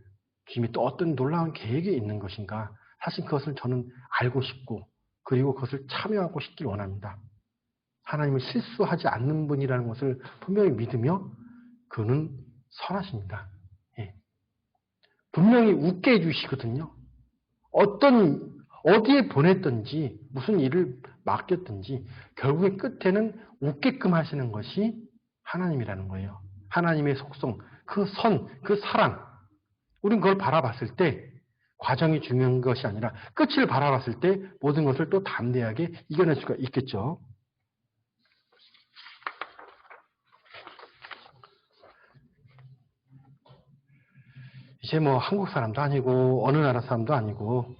A: 주님이 또 어떤 놀라운 계획이 있는 것인가? 사실 그것을 저는 알고 싶고 그리고 그것을 참여하고 싶길 원합니다. 하나님은 실수하지 않는 분이라는 것을 분명히 믿으며 그는 선하십니다. 예. 분명히 웃게 해주시거든요. 어디에 보냈든지 무슨 일을 맡겼든지 결국에 끝에는 웃게끔 하시는 것이 하나님이라는 거예요. 하나님의 속성, 그 선, 그 사랑. 우린 그걸 바라봤을 때 과정이 중요한 것이 아니라 끝을 바라봤을 때 모든 것을 또 담대하게 이겨낼 수가 있겠죠. 이제 뭐 한국 사람도 아니고 어느 나라 사람도 아니고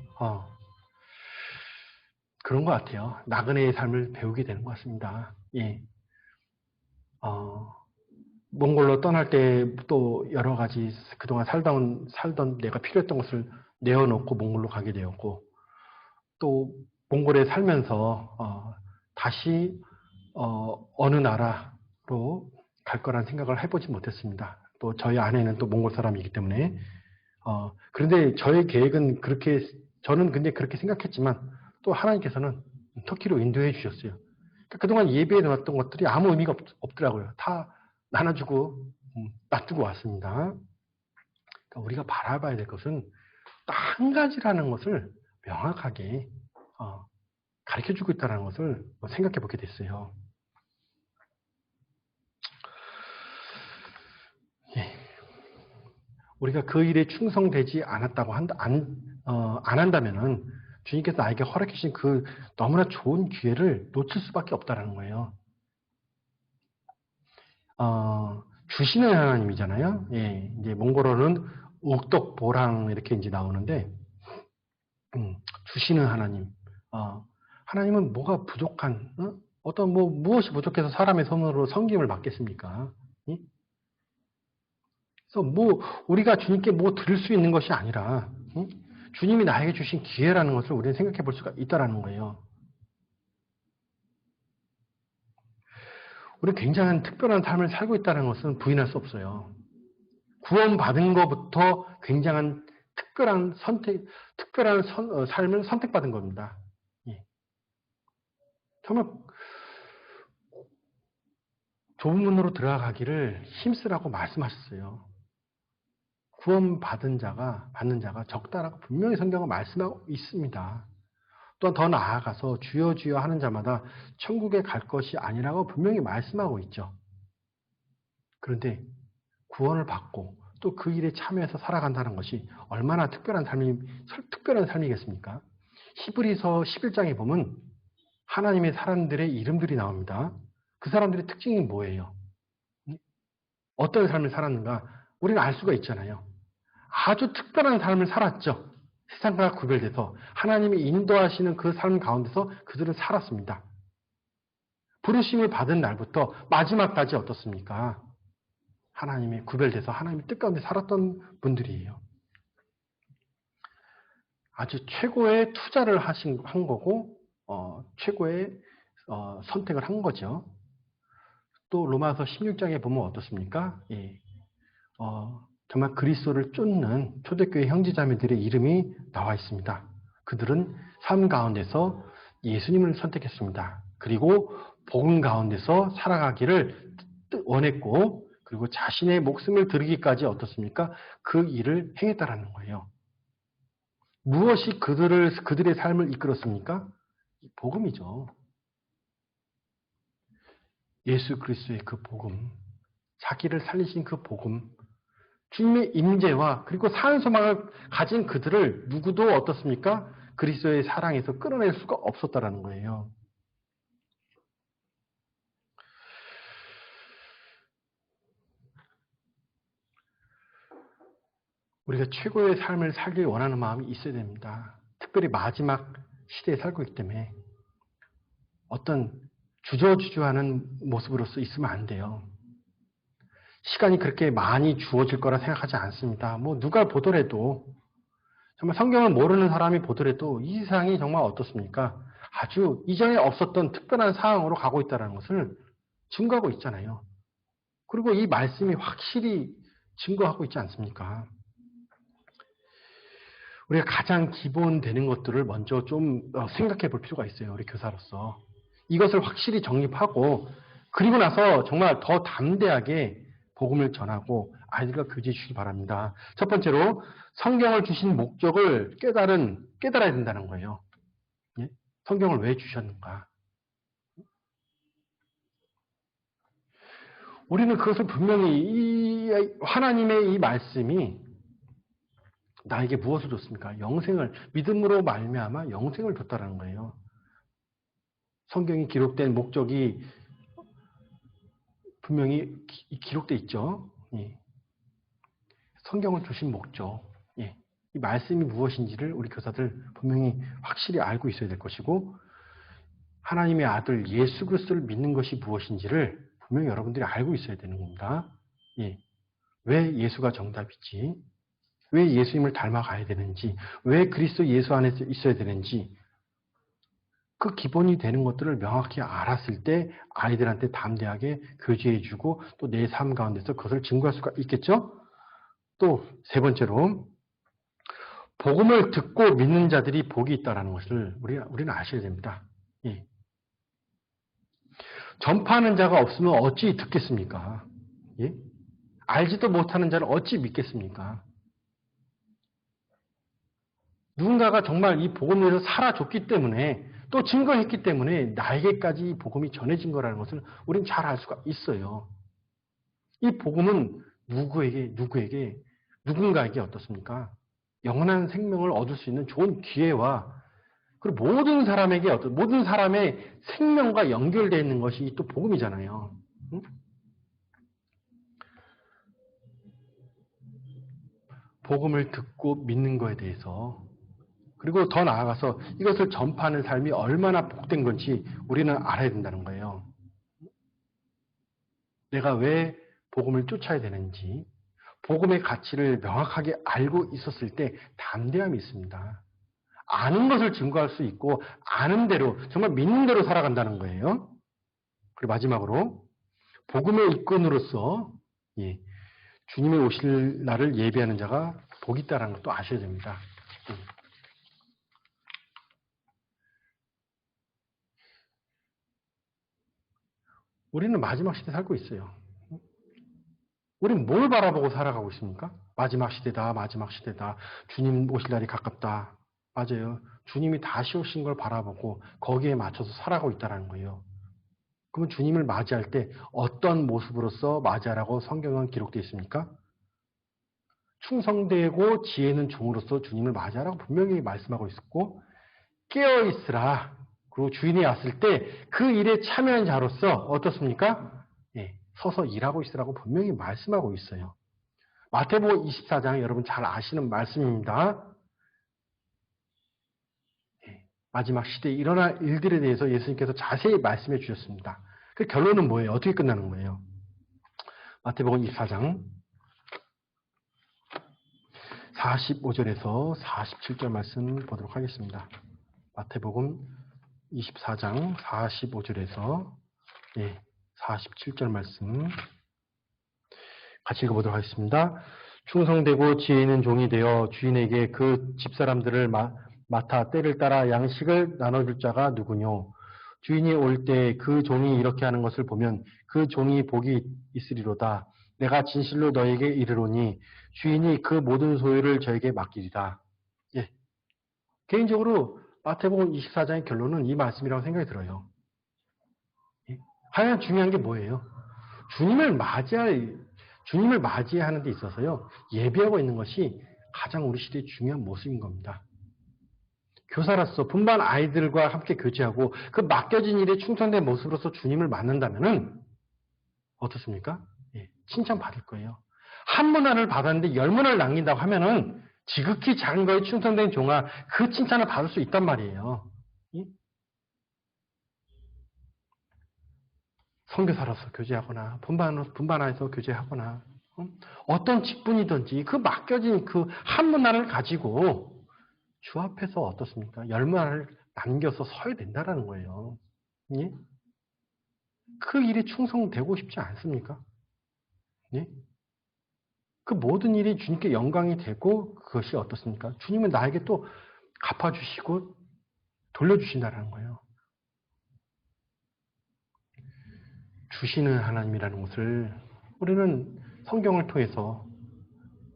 A: 그런 것 같아요. 나그네의 삶을 배우게 되는 것 같습니다. 예. 몽골로 떠날 때 또 여러 가지 그동안 살던 내가 필요했던 것을 내어놓고 몽골로 가게 되었고 또 몽골에 살면서 다시 어느 나라로 갈 거란 생각을 해보지 못했습니다. 또 저희 아내는 또 몽골 사람이기 때문에 그런데 저의 계획은 저는 근데 그렇게 생각했지만 또 하나님께서는 터키로 인도해 주셨어요. 그러니까 그동안 예배해 놓았던 것들이 아무 의미가 없더라고요. 다 나눠주고 놔두고 왔습니다. 그러니까 우리가 바라봐야 될 것은 딱 한 가지라는 것을 명확하게 가르쳐주고 있다는 것을 생각해 보게 됐어요. 예. 우리가 그 일에 충성되지 않았다고 안 한다면은 주님께서 나에게 허락해 주신 그 너무나 좋은 기회를 놓칠 수밖에 없다는 거예요. 주시는 하나님이잖아요. 예, 이제 몽골어는 옥덕 보랑 이렇게 이제 나오는데 주시는 하나님. 하나님은 뭐가 부족한 어떤 무엇이 부족해서 사람의 손으로 섬김을 받겠습니까? 예? 그래서 우리가 주님께 드릴 수 있는 것이 아니라 주님이 나에게 주신 기회라는 것을 우리는 생각해 볼 수가 있다라는 거예요. 우리는 굉장한 특별한 삶을 살고 있다는 것은 부인할 수 없어요. 구원받은 것부터 굉장한 특별한 삶을 선택받은 겁니다. 예. 정말 좁은 문으로 들어가기를 힘쓰라고 말씀하셨어요. 받는 자가 적다라고 분명히 성경은 말씀하고 있습니다. 또한 더 나아가서 주여 주여 하는 자마다 천국에 갈 것이 아니라고 분명히 말씀하고 있죠. 그런데 구원을 받고 또 그 일에 참여해서 살아간다는 것이 얼마나 특별한 삶이겠습니까? 히브리서 11장에 보면 하나님의 사람들의 이름들이 나옵니다. 그 사람들의 특징이 뭐예요? 어떤 삶을 살았는가? 우리는 알 수가 있잖아요. 아주 특별한 삶을 살았죠. 세상과 구별돼서 하나님이 인도하시는 그 삶 가운데서 그들은 살았습니다. 부르심을 받은 날부터 마지막까지 어떻습니까? 하나님이 구별돼서 하나님의 뜻 가운데 살았던 분들이에요. 아주 최고의 투자를 한 거고 최고의 선택을 한 거죠. 또 로마서 16장에 보면 어떻습니까? 예. 정말 그리스도를 쫓는 초대교회 형제자매들의 이름이 나와 있습니다. 그들은 삶 가운데서 예수님을 선택했습니다. 그리고 복음 가운데서 살아가기를 원했고 그리고 자신의 목숨을 드리기까지 어떻습니까? 그 일을 행했다라는 거예요. 무엇이 그들의 삶을 이끌었습니까? 복음이죠. 예수 그리스도의 그 복음, 자기를 살리신 그 복음, 주님의 임재와 그리고 사는 소망을 가진 그들을 누구도 어떻습니까? 그리스도의 사랑에서 끌어낼 수가 없었다라는 거예요. 우리가 최고의 삶을 살길 원하는 마음이 있어야 됩니다. 특별히 마지막 시대에 살고 있기 때문에 어떤 주저주저하는 모습으로서 있으면 안 돼요. 시간이 그렇게 많이 주어질 거라 생각하지 않습니다. 누가 보더라도 정말 성경을 모르는 사람이 보더라도 이 세상이 정말 어떻습니까? 아주 이전에 없었던 특별한 상황으로 가고 있다는 것을 증거하고 있잖아요. 그리고 이 말씀이 확실히 증거하고 있지 않습니까? 우리가 가장 기본 되는 것들을 먼저 좀 생각해 볼 필요가 있어요. 우리 교사로서. 이것을 확실히 정립하고 그리고 나서 정말 더 담대하게 복음을 전하고 아이들과 교제해 주시기 바랍니다. 첫 번째로 성경을 주신 목적을 깨달아야 된다는 거예요. 예? 성경을 왜 주셨는가? 우리는 그것을 분명히 하나님의 이 말씀이 나에게 무엇을 줬습니까? 믿음으로 말미암아 영생을 줬다는 거예요. 성경이 기록된 목적이 분명히 기록되어 있죠. 예. 성경을 주신 목적, 예. 이 말씀이 무엇인지를 우리 교사들 분명히 확실히 알고 있어야 될 것이고 하나님의 아들 예수 그리스도를 믿는 것이 무엇인지를 분명히 여러분들이 알고 있어야 되는 겁니다. 예. 왜 예수가 정답이지? 왜 예수님을 닮아가야 되는지? 왜 그리스도 예수 안에 있어야 되는지? 그 기본이 되는 것들을 명확히 알았을 때 아이들한테 담대하게 교제해주고 또 내 삶 가운데서 그것을 증거할 수가 있겠죠? 또 세 번째로 복음을 듣고 믿는 자들이 복이 있다는 것을 우리는 아셔야 됩니다. 예. 전파하는 자가 없으면 어찌 듣겠습니까? 예? 알지도 못하는 자는 어찌 믿겠습니까? 누군가가 정말 이 복음에서 살아줬기 때문에 또 증거했기 때문에 나에게까지 이 복음이 전해진 거라는 것을 우리는 잘 알 수가 있어요. 이 복음은 누군가에게 어떻습니까? 영원한 생명을 얻을 수 있는 좋은 기회와 그리고 모든 사람의 생명과 연결되어 있는 것이 또 복음이잖아요. 응? 복음을 듣고 믿는 거에 대해서 그리고 더 나아가서 이것을 전파하는 삶이 얼마나 복된 건지 우리는 알아야 된다는 거예요. 내가 왜 복음을 쫓아야 되는지, 복음의 가치를 명확하게 알고 있었을 때 담대함이 있습니다. 아는 것을 증거할 수 있고 아는 대로 정말 믿는 대로 살아간다는 거예요. 그리고 마지막으로 복음의 일꾼으로서 주님의 오실 날을 예비하는 자가 복이 있다는 것도 아셔야 됩니다. 우리는 마지막 시대에 살고 있어요. 우리는 뭘 바라보고 살아가고 있습니까? 마지막 시대다, 마지막 시대다. 주님 오실 날이 가깝다. 맞아요. 주님이 다시 오신 걸 바라보고 거기에 맞춰서 살아가고 있다는 거예요. 그러면 주님을 맞이할 때 어떤 모습으로서 맞이하라고 성경은 기록되어 있습니까? 충성되고 지혜 있는 종으로서 주님을 맞이하라고 분명히 말씀하고 있었고, 깨어있으라. 그리고 주인이 왔을 때 그 일에 참여한 자로서 어떻습니까? 예, 서서 일하고 있으라고 분명히 말씀하고 있어요. 마태복음 24장 여러분 잘 아시는 말씀입니다. 예, 마지막 시대에 일어날 일들에 대해서 예수님께서 자세히 말씀해 주셨습니다. 그 결론은 뭐예요? 어떻게 끝나는 거예요? 마태복음 24장 45절에서 47절 말씀 보도록 하겠습니다. 마태복음 24장 45절에서 47절 말씀 같이 읽어보도록 하겠습니다. 충성되고 지혜 있는 종이 되어 주인에게 그 집사람들을 맡아 때를 따라 양식을 나눠줄 자가 누구뇨? 주인이 올 때 그 종이 이렇게 하는 것을 보면 그 종이 복이 있으리로다. 내가 진실로 너에게 이르노니 주인이 그 모든 소유를 저에게 맡기리라. 예. 개인적으로 마태복음 24장의 결론은 이 말씀이라고 생각이 들어요. 예. 가장 중요한 게 뭐예요? 주님을 맞이하는 데 있어서요, 예배하고 있는 것이 가장 우리 시대의 중요한 모습인 겁니다. 교사로서 분반 아이들과 함께 교제하고 그 맡겨진 일에 충성된 모습으로서 주님을 만난다면은 어떻습니까? 예, 칭찬받을 거예요. 한 문화를 받았는데 10문화를 남긴다고 하면은 지극히 작은 거에 충성된 종아 그 칭찬을 받을 수 있단 말이에요. 예? 선교사로서 교제하거나 분반하에서 교제하거나 어떤 직분이든지 그 맡겨진 그 한 문화를 가지고 주 앞에서 어떻습니까? 10문화를 남겨서 서야 된다는 거예요. 예? 그 일에 충성되고 싶지 않습니까? 예? 그 모든 일이 주님께 영광이 되고 그것이 어떻습니까? 주님은 나에게 또 갚아주시고 돌려주신다는 거예요. 주시는 하나님이라는 것을 우리는 성경을 통해서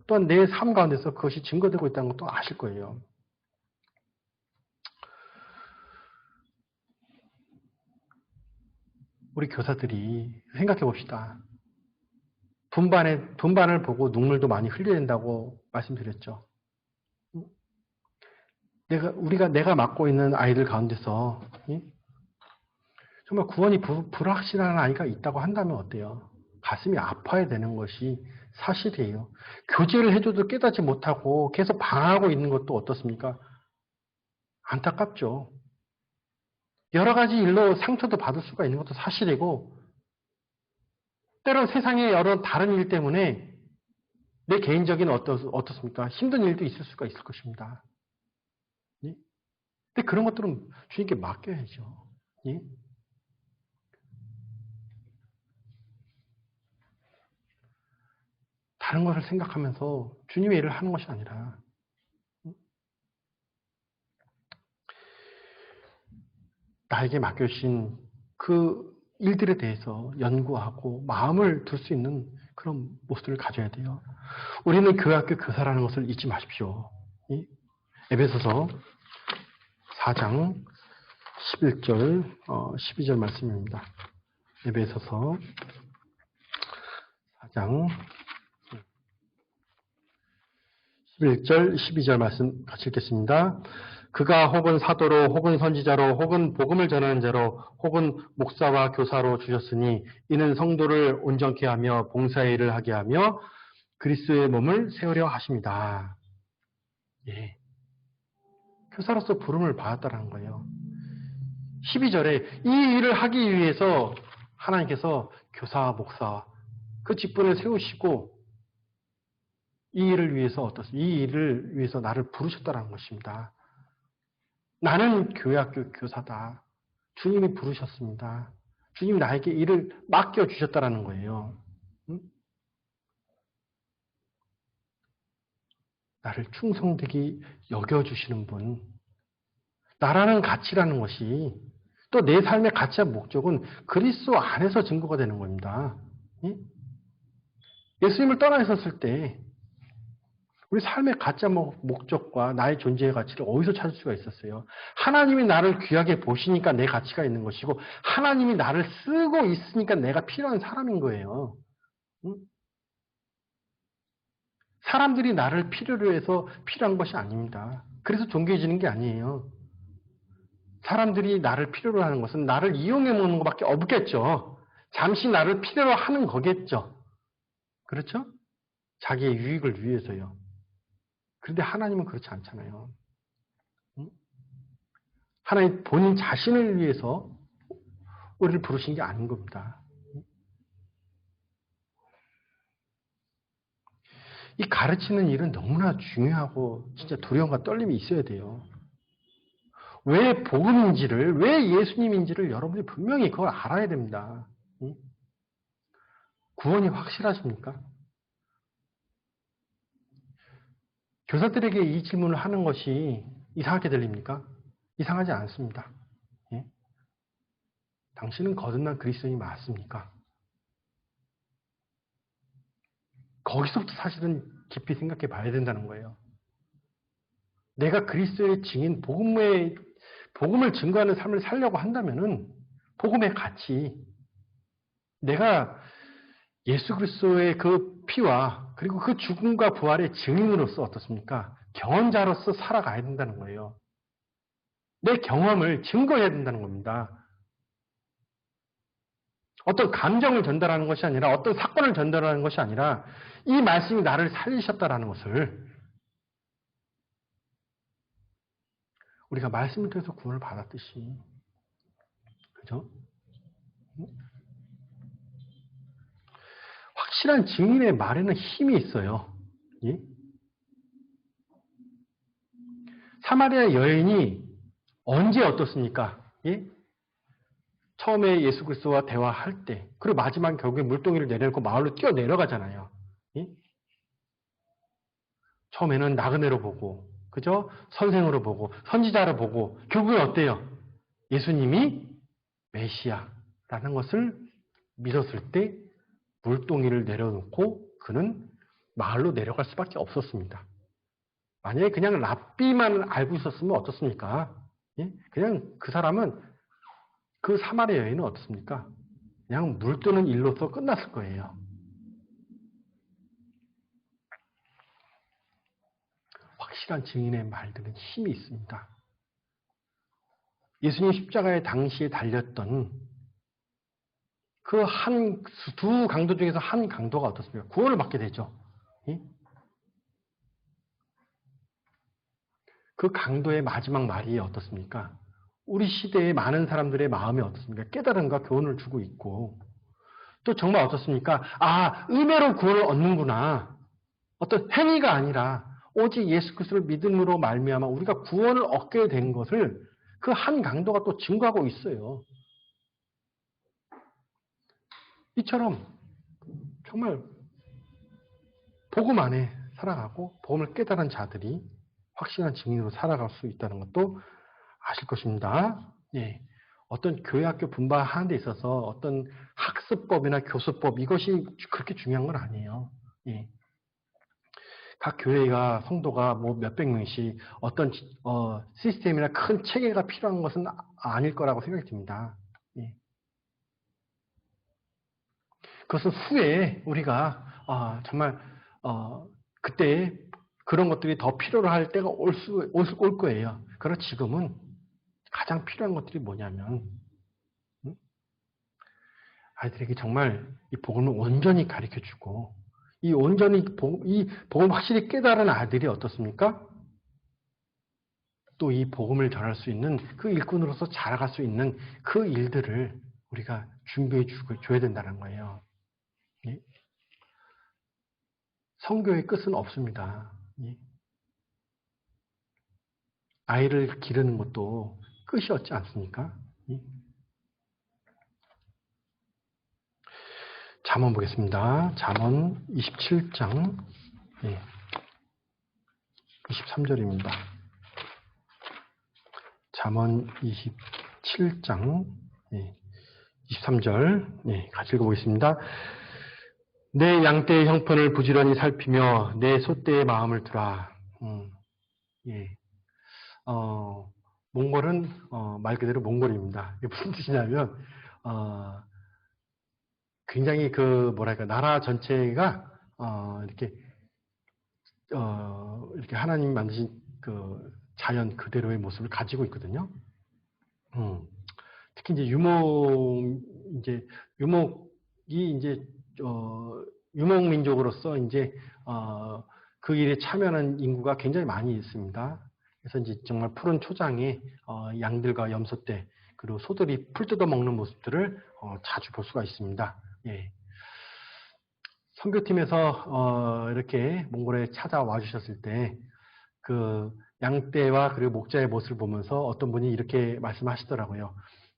A: 또한 내 삶 가운데서 그것이 증거되고 있다는 것도 아실 거예요. 우리 교사들이 생각해 봅시다. 분반을 보고 눈물도 많이 흘려야 된다고 말씀드렸죠. 내가 맡고 있는 아이들 가운데서 정말 구원이 불확실한 아이가 있다고 한다면 어때요? 가슴이 아파야 되는 것이 사실이에요. 교제를 해줘도 깨닫지 못하고 계속 방황하고 있는 것도 어떻습니까? 안타깝죠. 여러 가지 일로 상처도 받을 수가 있는 것도 사실이고, 때론 세상의 여러 다른 일 때문에 내 개인적인 어떻습니까? 힘든 일도 있을 수가 있을 것입니다. 예? 근데 그런 것들은 주님께 맡겨야죠. 예? 다른 것을 생각하면서 주님의 일을 하는 것이 아니라 나에게 맡겨주신 그 일들에 대해서 연구하고 마음을 둘 수 있는 그런 모습을 가져야 돼요. 우리는 교회학교 교사라는 것을 잊지 마십시오. 에베소서 4장 11절, 12절 말씀입니다. 에베소서 4장 11절, 12절 말씀 같이 읽겠습니다. 그가 혹은 사도로 혹은 선지자로 혹은 복음을 전하는 자로 혹은 목사와 교사로 주셨으니 이는 성도를 온전케 하며 봉사의 일을 하게 하며 그리스도의 몸을 세우려 하십니다. 예. 교사로서 부름을 받았다는 거예요. 12절에 이 일을 하기 위해서 하나님께서 교사, 목사 그 직분을 세우시고 이 일을 위해서 나를 부르셨다는 것입니다. 나는 교회학교 교사다. 주님이 부르셨습니다. 주님이 나에게 일을 맡겨주셨다는 거예요. 응? 나를 충성되게 여겨주시는 분. 나라는 가치라는 것이 또 내 삶의 가치와 목적은 그리스도 안에서 증거가 되는 겁니다. 응? 예수님을 떠나 있었을 때 우리 삶의 가짜 목적과 나의 존재의 가치를 어디서 찾을 수가 있었어요? 하나님이 나를 귀하게 보시니까 내 가치가 있는 것이고 하나님이 나를 쓰고 있으니까 내가 필요한 사람인 거예요. 응? 사람들이 나를 필요로 해서 필요한 것이 아닙니다. 그래서 존귀해지는 게 아니에요. 사람들이 나를 필요로 하는 것은 나를 이용해 먹는 것밖에 없겠죠. 잠시 나를 필요로 하는 거겠죠. 그렇죠? 자기의 유익을 위해서요. 그런데 하나님은 그렇지 않잖아요. 하나님 본인 자신을 위해서 우리를 부르신 게 아닌 겁니다. 이 가르치는 일은 너무나 중요하고 진짜 두려움과 떨림이 있어야 돼요. 왜 복음인지를, 왜 예수님인지를 여러분이 분명히 그걸 알아야 됩니다. 구원이 확실하십니까? 교사들에게 이 질문을 하는 것이 이상하게 들립니까? 이상하지 않습니다. 예? 당신은 거듭난 그리스도인이 맞습니까? 거기서부터 사실은 깊이 생각해 봐야 된다는 거예요. 내가 그리스도의 증인, 복음을 증거하는 삶을 살려고 한다면은 복음의 가치, 내가 예수 그리스도의 그 피와 그리고 그 죽음과 부활의 증인으로서 어떻습니까? 경험자로서 살아가야 된다는 거예요. 내 경험을 증거해야 된다는 겁니다. 어떤 감정을 전달하는 것이 아니라 어떤 사건을 전달하는 것이 아니라 이 말씀이 나를 살리셨다라는 것을 우리가 말씀을 통해서 구원을 받았듯이 그죠? 확실한 증인의 말에는 힘이 있어요. 예? 사마리아 여인이 언제 어떻습니까? 예? 처음에 예수 그리스도와 대화할 때, 그리고 마지막 결국에 물동이를 내려놓고 마을로 뛰어 내려가잖아요. 예? 처음에는 나그네로 보고, 그죠? 선생으로 보고, 선지자로 보고, 결국에 어때요? 예수님이 메시아라는 것을 믿었을 때 물동이를 내려놓고 그는 마을로 내려갈 수밖에 없었습니다. 만약에 그냥 랍비만 알고 있었으면 어떻습니까? 예? 그냥 그 사람은 그 사마리아 여인은 어떻습니까? 그냥 물 뜨는 일로서 끝났을 거예요. 확실한 증인의 말들은 힘이 있습니다. 예수님 십자가에 당시에 달렸던 그 두 강도 중에서 한 강도가 어떻습니까? 구원을 받게 되죠. 예? 그 강도의 마지막 말이 어떻습니까? 우리 시대의 많은 사람들의 마음이 어떻습니까? 깨달음과 교훈을 주고 있고 또 정말 어떻습니까? 아, 은혜로 구원을 얻는구나. 어떤 행위가 아니라 오직 예수 그리스도를 믿음으로 말미암아 우리가 구원을 얻게 된 것을 그 한 강도가 또 증거하고 있어요. 이처럼 정말 복음 안에 살아가고 복음을 깨달은 자들이 확실한 증인으로 살아갈 수 있다는 것도 아실 것입니다. 예. 어떤 교회학교 분반하는 데 있어서 어떤 학습법이나 교수법 이것이 그렇게 중요한 건 아니에요. 예. 각 교회가 성도가 뭐 몇백 명씩 어떤 시스템이나 큰 체계가 필요한 것은 아닐 거라고 생각이 듭니다. 예. 그것은 후에 우리가 정말 그때 그런 것들이 더 필요로 할 때가 올 거예요. 그러나 지금은 가장 필요한 것들이 뭐냐면 아이들에게 정말 이 복음을 온전히 가르쳐주고 이 복음 확실히 깨달은 아들이 어떻습니까? 또 이 복음을 전할 수 있는 그 일꾼으로서 자라갈 수 있는 그 일들을 우리가 준비해 줘야 된다는 거예요. 예? 성교의 끝은 없습니다. 예? 아이를 기르는 것도 끝이 없지 않습니까? 예? 잠언 보겠습니다. 잠언 27장 23절입니다. 잠언 27장 23절 같이 읽어보겠습니다. 내 양떼의 형편을 부지런히 살피며 내 소떼의 마음을 두라. 몽골은 말 그대로 몽골입니다. 이게 무슨 뜻이냐면 굉장히 나라 전체가 이렇게 이렇게 하나님이 만드신 그 자연 그대로의 모습을 가지고 있거든요. 특히 이제 유목이 이제 유목민족으로서 이제 그 일에 참여하는 인구가 굉장히 많이 있습니다. 그래서 이제 정말 푸른 초장에 양들과 염소떼 그리고 소들이 풀 뜯어 먹는 모습들을 자주 볼 수가 있습니다. 예. 선교팀에서 이렇게 몽골에 찾아와 주셨을 때 그 양떼와 그리고 목자의 모습을 보면서 어떤 분이 이렇게 말씀하시더라고요.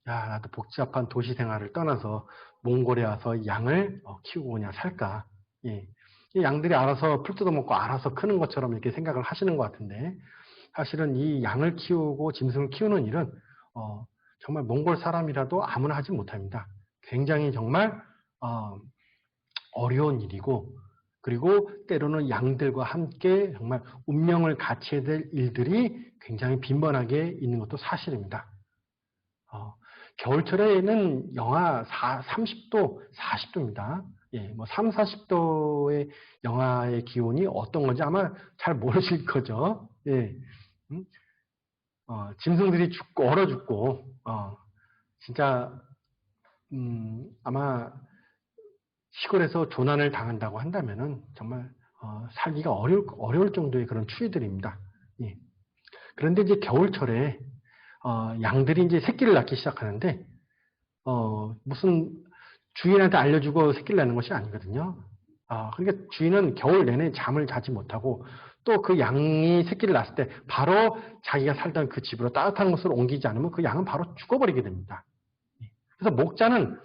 A: 야, 나도 복잡한 도시 생활을 떠나서 몽골에 와서 양을 키우고 그냥 살까? 예. 이 양들이 알아서 풀 뜯어먹고 알아서 크는 것처럼 이렇게 생각을 하시는 것 같은데 사실은 이 양을 키우고 짐승을 키우는 일은 정말 몽골 사람이라도 아무나 하지 못합니다. 굉장히 정말 어려운 일이고 그리고 때로는 양들과 함께 정말 운명을 같이 해야 될 일들이 굉장히 빈번하게 있는 것도 사실입니다. 겨울철에는 영하 30도, 40도입니다. 예, 뭐 3, 40도의 영하의 기온이 어떤 건지 아마 잘 모르실 거죠. 예. 짐승들이 죽고 얼어 죽고 진짜 아마 시골에서 조난을 당한다고 한다면은 정말 살기가 어려울 정도의 그런 추위들입니다. 예. 그런데 이제 겨울철에 양들이 이제 새끼를 낳기 시작하는데 무슨 주인한테 알려주고 새끼를 낳는 것이 아니거든요. 그러니까 주인은 겨울 내내 잠을 자지 못하고 또 그 양이 새끼를 낳았을 때 바로 자기가 살던 그 집으로 따뜻한 곳으로 옮기지 않으면 그 양은 바로 죽어버리게 됩니다. 그래서 목자는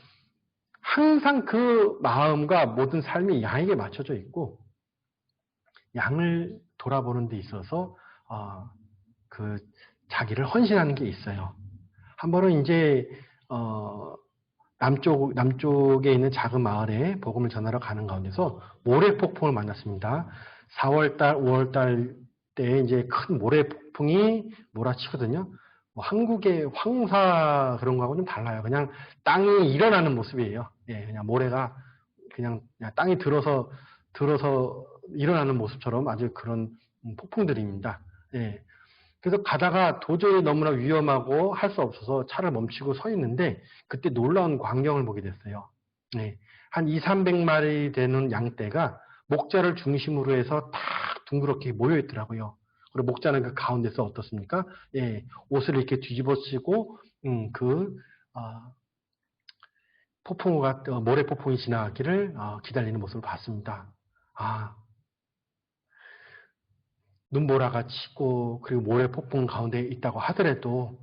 A: 항상 그 마음과 모든 삶이 양에게 맞춰져 있고 양을 돌아보는 데 있어서 그 자기를 헌신하는 게 있어요. 한 번은 이제 남쪽에 있는 작은 마을에 복음을 전하러 가는 가운데서 모래폭풍을 만났습니다. 4월달, 5월달 때 이제 큰 모래폭풍이 몰아치거든요. 뭐 한국의 황사 그런 거하고 좀 달라요. 그냥 땅이 일어나는 모습이에요. 예, 그냥 모래가 그냥 땅이 들어서 일어나는 모습처럼 아주 그런 폭풍들입니다. 예. 그래서 가다가 도저히 너무나 위험하고 할 수 없어서 차를 멈추고 서 있는데 그때 놀라운 광경을 보게 됐어요. 네. 한 2, 300마리 되는 양떼가 목자를 중심으로 해서 탁 둥그렇게 모여 있더라고요. 그리고 목자는 그 가운데서 어떻습니까? 예, 옷을 이렇게 뒤집어 쓰고 모래 폭풍이 지나가기를 기다리는 모습을 봤습니다. 눈보라가 치고 그리고 모래 폭풍 가운데 있다고 하더라도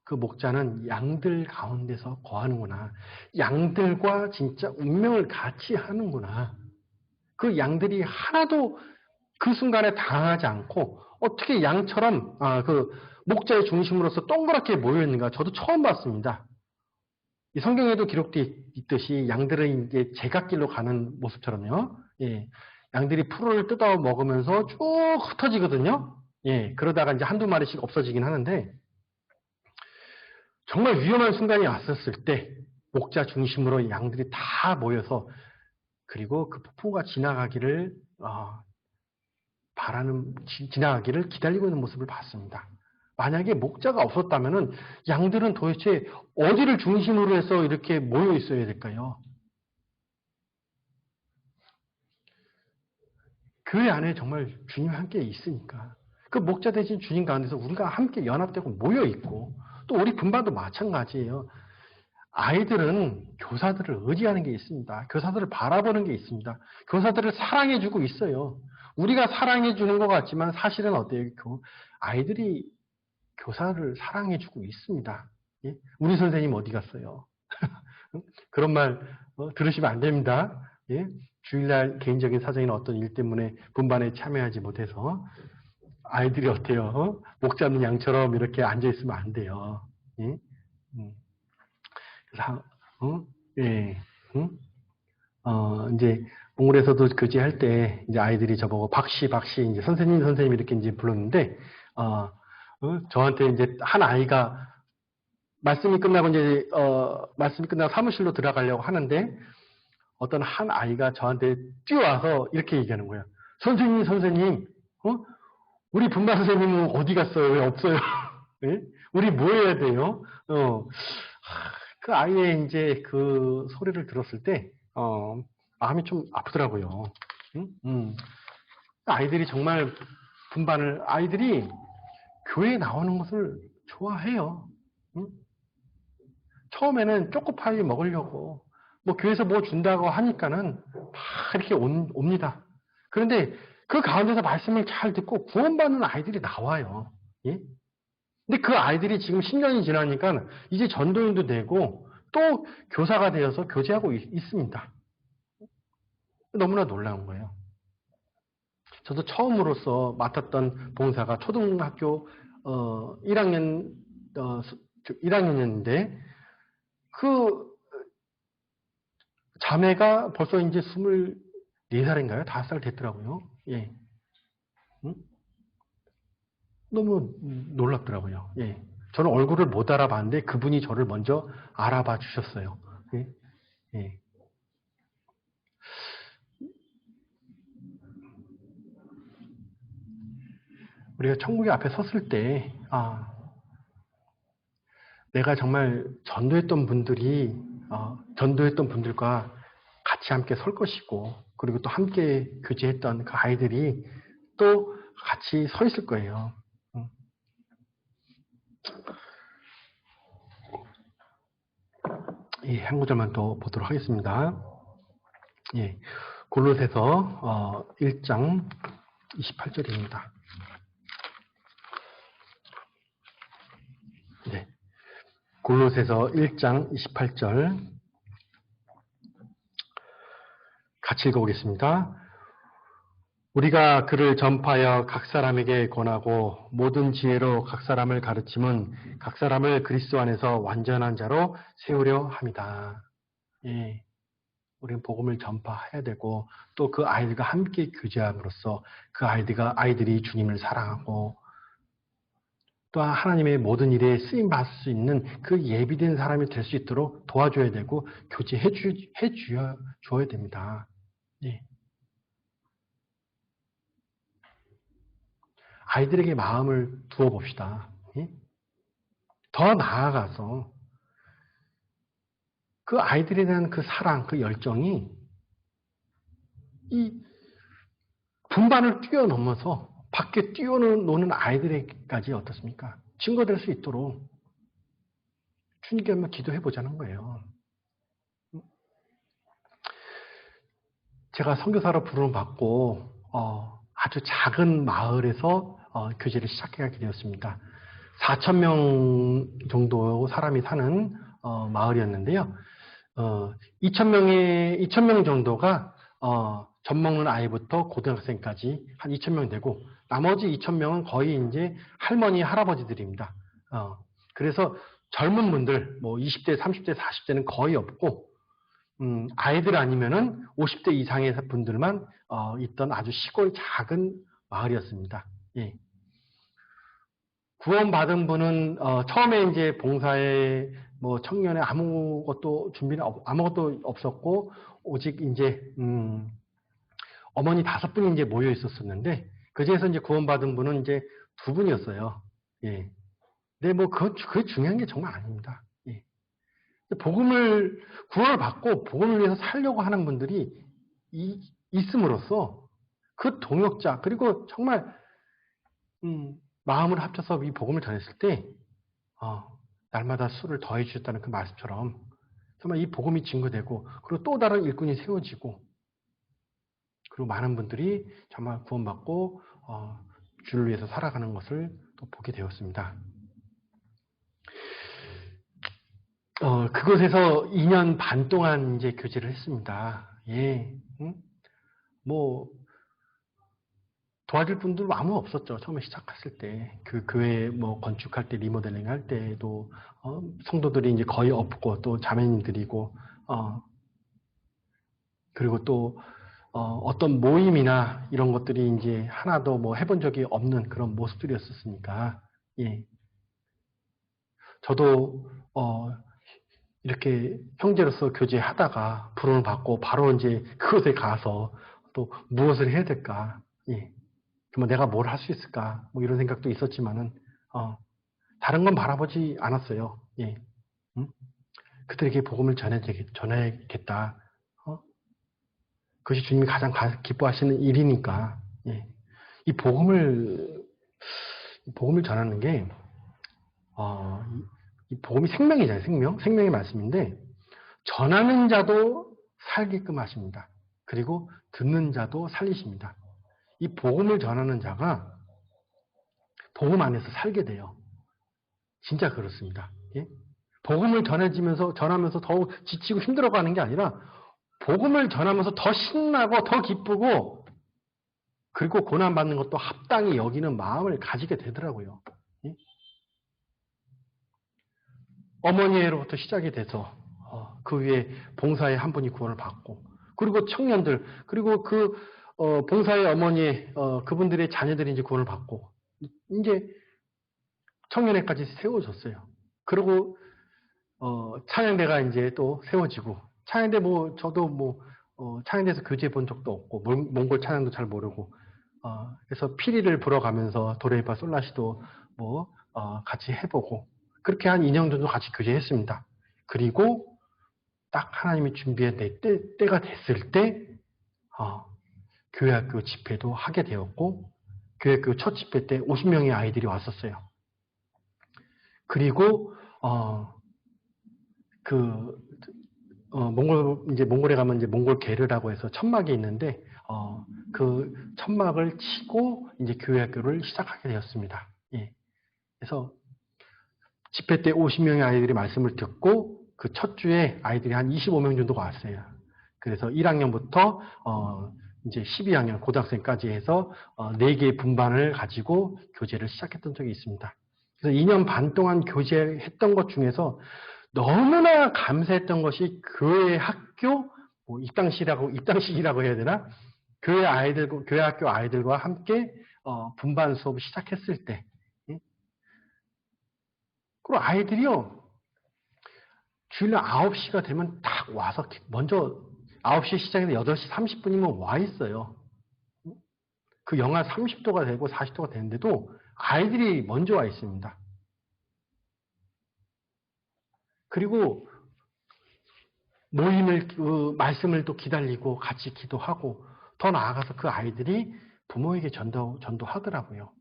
A: 그 목자는 양들 가운데서 거하는구나. 양들과 진짜 운명을 같이 하는구나. 그 양들이 하나도 그 순간에 당하지 않고 어떻게 양처럼 그 목자의 중심으로서 동그랗게 모여 있는가 저도 처음 봤습니다. 이 성경에도 기록되어 있듯이 양들은 이제 제갓길로 가는 모습처럼요. 예. 양들이 풀을 뜯어 먹으면서 쭉 흩어지거든요. 예. 그러다가 이제 한두 마리씩 없어지긴 하는데 정말 위험한 순간이 왔었을 때 목자 중심으로 양들이 다 모여서 그리고 그 폭풍과 지나가기를 지나가기를 기다리고 있는 모습을 봤습니다. 만약에 목자가 없었다면은 양들은 도대체 어디를 중심으로 해서 이렇게 모여 있어야 될까요? 그 안에 정말 주님 함께 있으니까 그 목자 대신 주님 가운데서 우리가 함께 연합되고 모여 있고 또 우리 군반도 마찬가지예요. 아이들은 교사들을 의지하는 게 있습니다. 교사들을 바라보는 게 있습니다. 교사들을 사랑해주고 있어요. 우리가 사랑해주는 것 같지만 사실은 어때요? 아이들이 교사를 사랑해주고 있습니다. 예? 우리 선생님 어디 갔어요? 그런 말 들으시면 안 됩니다. 예? 주일날 개인적인 사정이나 어떤 일 때문에 분반에 참여하지 못해서 아이들이 어때요? 목 잡는 양처럼 이렇게 앉아있으면 안 돼요. 예? 예. 이제 몽골에서도 교제할 때 이제 아이들이 저보고 박씨 이제 선생님 이렇게 이제 불렀는데 저한테 이제 한 아이가 말씀이 끝나고 사무실로 들어가려고 하는데 어떤 한 아이가 저한테 뛰어와서 이렇게 얘기하는 거예요. 선생님 어? 우리 분반 선생님은 어디 갔어요? 왜 없어요? 예? 우리 뭐 해야 돼요? 그 아이의 이제 그 소리를 들었을 때, 마음이 좀 아프더라고요. 응? 아이들이 정말 아이들이 교회에 나오는 것을 좋아해요. 응? 처음에는 초코파이 먹으려고, 뭐 교회에서 뭐 준다고 하니까는 막 이렇게 옵니다. 그런데 그 가운데서 말씀을 잘 듣고 구원받는 아이들이 나와요. 예? 근데 그 아이들이 지금 10년이 지나니까 이제 전도인도 되고 또 교사가 되어서 교제하고 있습니다. 너무나 놀라운 거예요. 저도 처음으로서 맡았던 봉사가 초등학교 1학년 1학년이었는데 그 자매가 벌써 이제 24살인가요? 5살 됐더라고요. 예. 응? 너무 놀랍더라고요. 예. 저는 얼굴을 못 알아봤는데 그분이 저를 먼저 알아봐 주셨어요. 예. 예. 우리가 천국의 앞에 섰을 때, 내가 정말 전도했던 분들과 같이 함께 설 것이고, 그리고 또 함께 교제했던 그 아이들이 또 같이 서 있을 거예요. 예, 한 구절만 더 보도록 하겠습니다. 예, 골로새서 1장 28절입니다. 네, 골로새서 1장 28절 같이 읽어보겠습니다. 우리가 그를 전파하여 각 사람에게 권하고 모든 지혜로 각 사람을 가르침은 각 사람을 그리스도 안에서 완전한 자로 세우려 합니다. 예, 우리는 복음을 전파해야 되고 또 그 아이들과 함께 교제함으로써 그 아이들이 주님을 사랑하고 또 하나님의 모든 일에 쓰임 받을 수 있는 그 예비된 사람이 될 수 있도록 도와줘야 되고 교제해 줘야 됩니다. 예. 아이들에게 마음을 두어 봅시다. 예? 더 나아가서 그 아이들에 대한 그 사랑, 그 열정이 이 분반을 뛰어넘어서 밖에 뛰어노는 아이들에게까지 어떻습니까? 증거될 수 있도록 주님께 한번 기도해 보자는 거예요. 제가 선교사로 부름을 받고 아주 작은 마을에서 교제를 시작하게 되었습니다. 4,000명 정도 사람이 사는 마을이었는데요. 2,000명 정도가 젖 먹는 아이부터 고등학생까지 한 2,000명 되고 나머지 2,000명은 거의 이제 할머니, 할아버지들입니다. 그래서 젊은 분들, 뭐 20대, 30대, 40대는 거의 없고 아이들 아니면은 50대 이상의 분들만 있던 아주 시골 작은 마을이었습니다. 예. 구원받은 분은 처음에 이제 봉사에 뭐 청년에 아무것도 없었고 오직 이제 어머니 5분이 이제 모여 있었었는데 그중에서 이제 구원받은 분은 이제 2분이었어요. 예. 근데 뭐 그게 중요한 게 정말 아닙니다. 예. 구원을 받고 복음을 위해서 살려고 하는 분들이 있음으로써 그 동역자 그리고 정말 마음을 합쳐서 이 복음을 전했을 때 날마다 수를 더해 주셨다는 그 말씀처럼 정말 이 복음이 증거되고 그리고 또 다른 일꾼이 세워지고 그리고 많은 분들이 정말 구원받고 주를 위해서 살아가는 것을 또 보게 되었습니다. 그곳에서 2년 반 동안 이제 교제를 했습니다. 예, 뭐 도와줄 분들 아무 없었죠. 처음에 시작했을 때 그 교회 뭐 건축할 때 리모델링 할 때도 성도들이 이제 거의 없고 또 자매님들이고 그리고 또 어떤 모임이나 이런 것들이 이제 하나도 뭐 해본 적이 없는 그런 모습들이었었으니까 예. 저도 이렇게 형제로서 교제하다가 부름을 받고 바로 이제 그곳에 가서 또 무엇을 해야 될까? 예. 그러면 내가 뭘 할 수 있을까? 뭐 이런 생각도 있었지만은, 다른 건 바라보지 않았어요. 예. 응? 그들에게 복음을 전해야겠다. 그것이 주님이 가장 기뻐하시는 일이니까. 예. 이 복음을 전하는 게, 이 복음이 생명이잖아요. 생명의 말씀인데, 전하는 자도 살게끔 하십니다. 그리고 듣는 자도 살리십니다. 이 복음을 전하는 자가 복음 안에서 살게 돼요. 진짜 그렇습니다. 예? 복음을 전하면서 더욱 지치고 힘들어가는 게 아니라 복음을 전하면서 더 신나고 더 기쁘고 그리고 고난받는 것도 합당히 여기는 마음을 가지게 되더라고요. 예? 어머니로부터 시작이 돼서 그 위에 봉사의 한 분이 구원을 받고 그리고 청년들 그리고 그 봉사의 어머니 그분들의 자녀들이 이제 구원을 받고 이제 청년회까지 세워졌어요. 그리고 찬양대가 이제 또 세워지고 찬양대 저도 찬양대에서 교제해 본 적도 없고 몽골 찬양도 잘 모르고 그래서 피리를 불어가면서 도레미파 솔라시도 같이 해보고 그렇게 한 2년 정도 같이 교제했습니다. 그리고 딱 하나님이 준비한 때가 됐을 때 교회학교 집회도 하게 되었고 교회학교 첫 집회 때 50명의 아이들이 왔었어요. 그리고 몽골에 가면 이제 몽골 게르라고 해서 천막이 있는데 그 천막을 치고 이제 교회학교를 시작하게 되었습니다. 예. 그래서 집회 때 50명의 아이들이 말씀을 듣고 그 첫 주에 아이들이 한 25명 정도가 왔어요. 그래서 1학년부터 이제 12학년 고등학생까지 해서 4개의 분반을 가지고 교제를 시작했던 적이 있습니다. 그래서 2년 반 동안 교제했던 것 중에서 너무나 감사했던 것이 교회 학교 입당식이라고 해야 되나? 교회 학교 아이들과 함께 분반 수업을 시작했을 때, 그리고 아이들이요 주일날 9시가 되면 딱 와서 먼저 9시에 시작해서 8시 30분이면 와 있어요. 그 영하 30도가 되고 40도가 되는데도 아이들이 먼저 와 있습니다. 그리고 말씀을 또 기다리고 같이 기도하고 더 나아가서 그 아이들이 부모에게 전도하더라고요.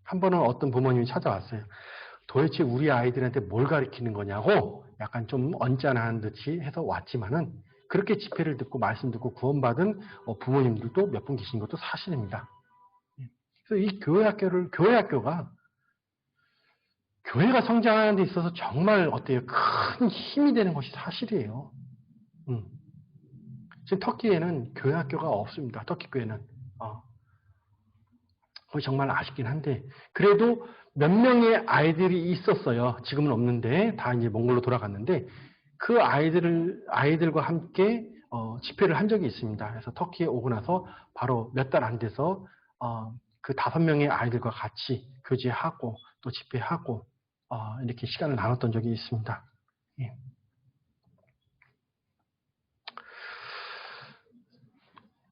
A: 한 번은 어떤 부모님이 찾아왔어요. 도대체 우리 아이들한테 뭘 가르치는 거냐고 약간 좀 언짢아하는 듯이 해서 왔지만은 그렇게 집회를 듣고 말씀 듣고 구원받은 부모님들도 몇 분 계신 것도 사실입니다. 그래서 이 교회학교가 교회가 성장하는 데 있어서 정말 큰 힘이 되는 것이 사실이에요. 지금 터키에는 교회학교가 없습니다. 터키 교회는. 그거 정말 아쉽긴 한데 그래도 몇 명의 아이들이 있었어요. 지금은 없는데 다 이제 몽골로 돌아갔는데 그 아이들과 함께 집회를 한 적이 있습니다. 그래서 터키에 오고 나서 바로 몇 달 안 돼서 그 5명의 아이들과 같이 교제하고 또 집회하고 이렇게 시간을 나눴던 적이 있습니다. 예.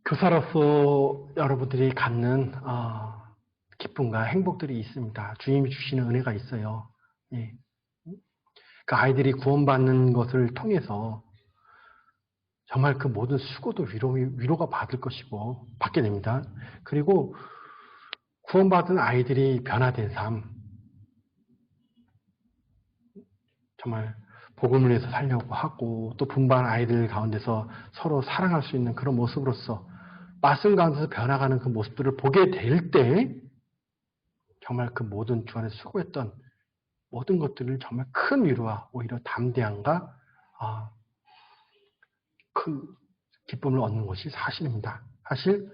A: 교사로서 여러분들이 갖는 기쁨과 행복들이 있습니다. 주님이 주시는 은혜가 있어요. 예. 그 아이들이 구원받는 것을 통해서 정말 그 모든 수고도 위로가 받게 됩니다. 그리고 구원받은 아이들이 변화된 삶, 정말 복음을 위해서 살려고 하고 또 분반 아이들 가운데서 서로 사랑할 수 있는 그런 모습으로서 말씀 가운데서 변화가는 그 모습들을 보게 될 때 정말 그 모든 주 안에 수고했던 모든 것들을 정말 큰 위로와 오히려 담대함과 큰 기쁨을 얻는 것이 사실입니다. 사실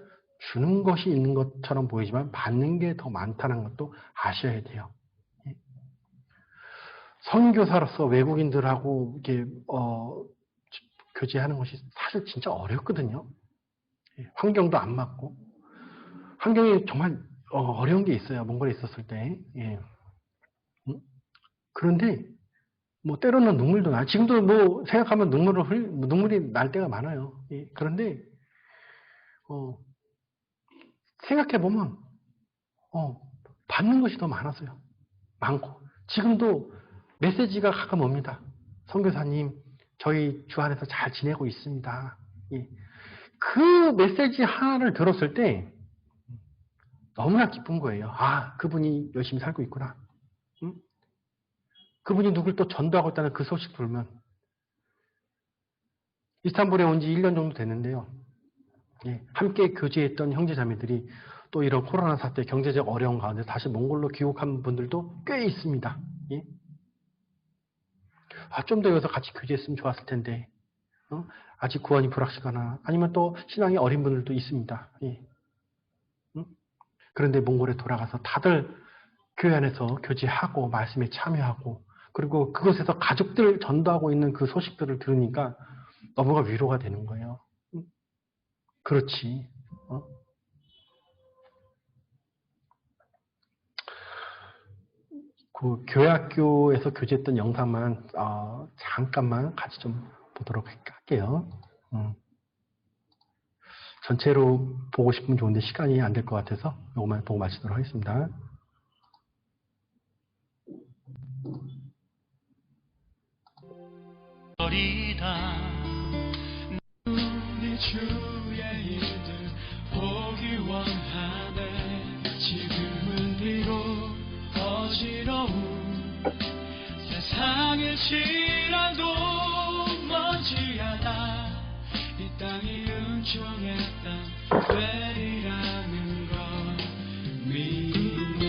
A: 주는 것이 있는 것처럼 보이지만 받는 게 더 많다는 것도 아셔야 돼요. 선교사로서 외국인들하고 이렇게 교제하는 것이 사실 진짜 어렵거든요. 환경도 안 맞고 환경이 정말 어려운 게 있어요. 몽골에 있었을 때. 예. 그런데 때로는 눈물도 나. 지금도 생각하면 눈물이 날 때가 많아요. 예. 그런데 생각해 보면 받는 것이 더 많았어요. 많고. 지금도 메시지가 가끔 옵니다. 선교사님, 저희 주 안에서 잘 지내고 있습니다. 예. 그 메시지 하나를 들었을 때 너무나 기쁜 거예요. 아, 그분이 열심히 살고 있구나. 응? 그분이 누굴 또 전도하고 있다는 그 소식 들으면. 이스탄불에 온 지 1년 정도 됐는데요. 예, 함께 교제했던 형제자매들이 또 이런 코로나 사태, 경제적 어려움 가운데 다시 몽골로 귀국한 분들도 꽤 있습니다. 예? 아, 좀 더 여기서 같이 교제했으면 좋았을 텐데. 아직 구원이 불확실하거나 아니면 또 신앙이 어린 분들도 있습니다. 예. 그런데 몽골에 돌아가서 다들 교회 안에서 교제하고 말씀에 참여하고 그리고 그곳에서 가족들 전도하고 있는 그 소식들을 들으니까 너무가 위로가 되는 거예요. 그렇지. 그 교회학교에서 교제했던 영상만 잠깐만 같이 좀 보도록 할게요. 전체로 보고 싶으면 좋은데 시간이 안 될 것 같아서 이것만 보고 마치도록 하겠습니다.
B: 네 주의 일들 보기 원하네. 지금은 비록 어지러운 세상일지라도 먼지하다 이 땅이 은총했던 되리라는 걸 믿네.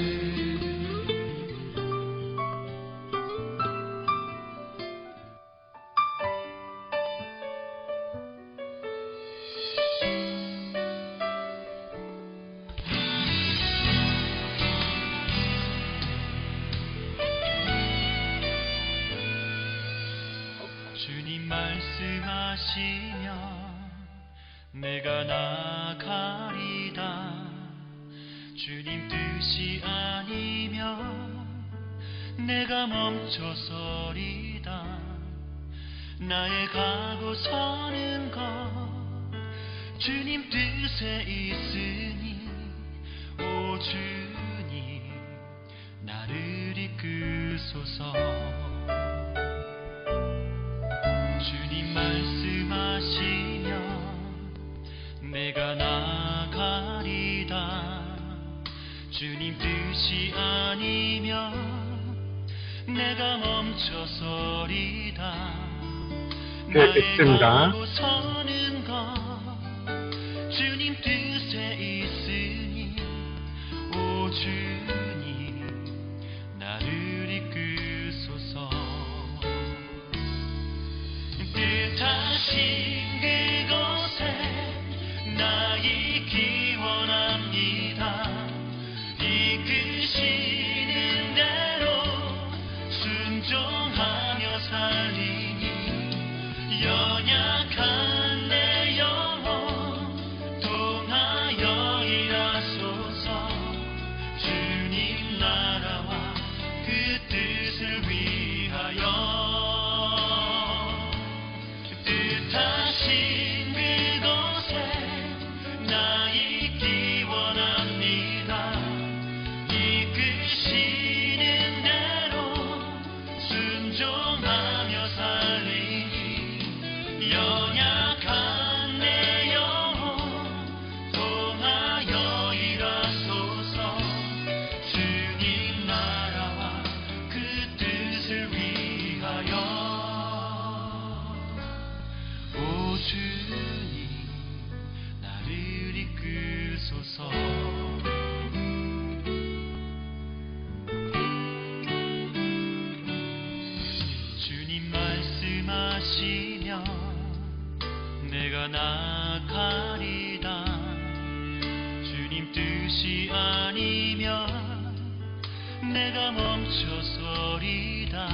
B: 주님 말씀하시며 내가 나가리다. 주님 뜻이 아니면 내가 멈춰서리다. 나의 가고 서는 것 주님 뜻에 있으니 오 주님 나를 이끄소서. 주님 말씀하시며 내가 나가리다. 주님 뜻이 아니면 내가 멈춰서리다.
A: 네, 됐습니다.
B: 나의 서는 것 주님 뜻에 있으니 오 주님 나를 이끄소서. 뜻하신 그곳에 나 있기 원합니다. 이끄시는 대로 순종하며 살리니 연약한 내 영혼 통하여 일하소서. 주님 나라와 그 뜻을 위하여 뜻하신 그곳에 나 있기 원합니다. 이끄시는 대로 순종하며 살리니 연약한 내 영혼 통하여 일하소서. 주님 나라와 그 뜻을 위하여 오 주님 나를 이끄소서. 주님 말씀하시며 내가 나가리다. 주님 뜻이 아니면 내가 멈춰서리다.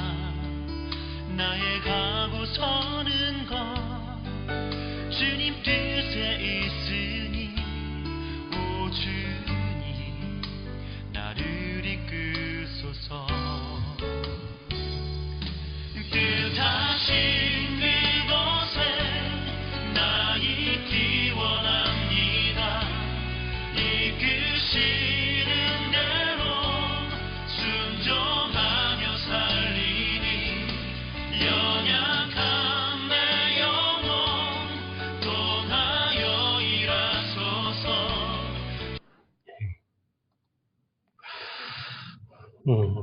B: 나의 가고 서는 것 주님 뜻에 있으니 오 주님 나를 이끄소서. 뜻하신 그곳에 나 있기 원합니다. 이끄시는 대로
A: 음.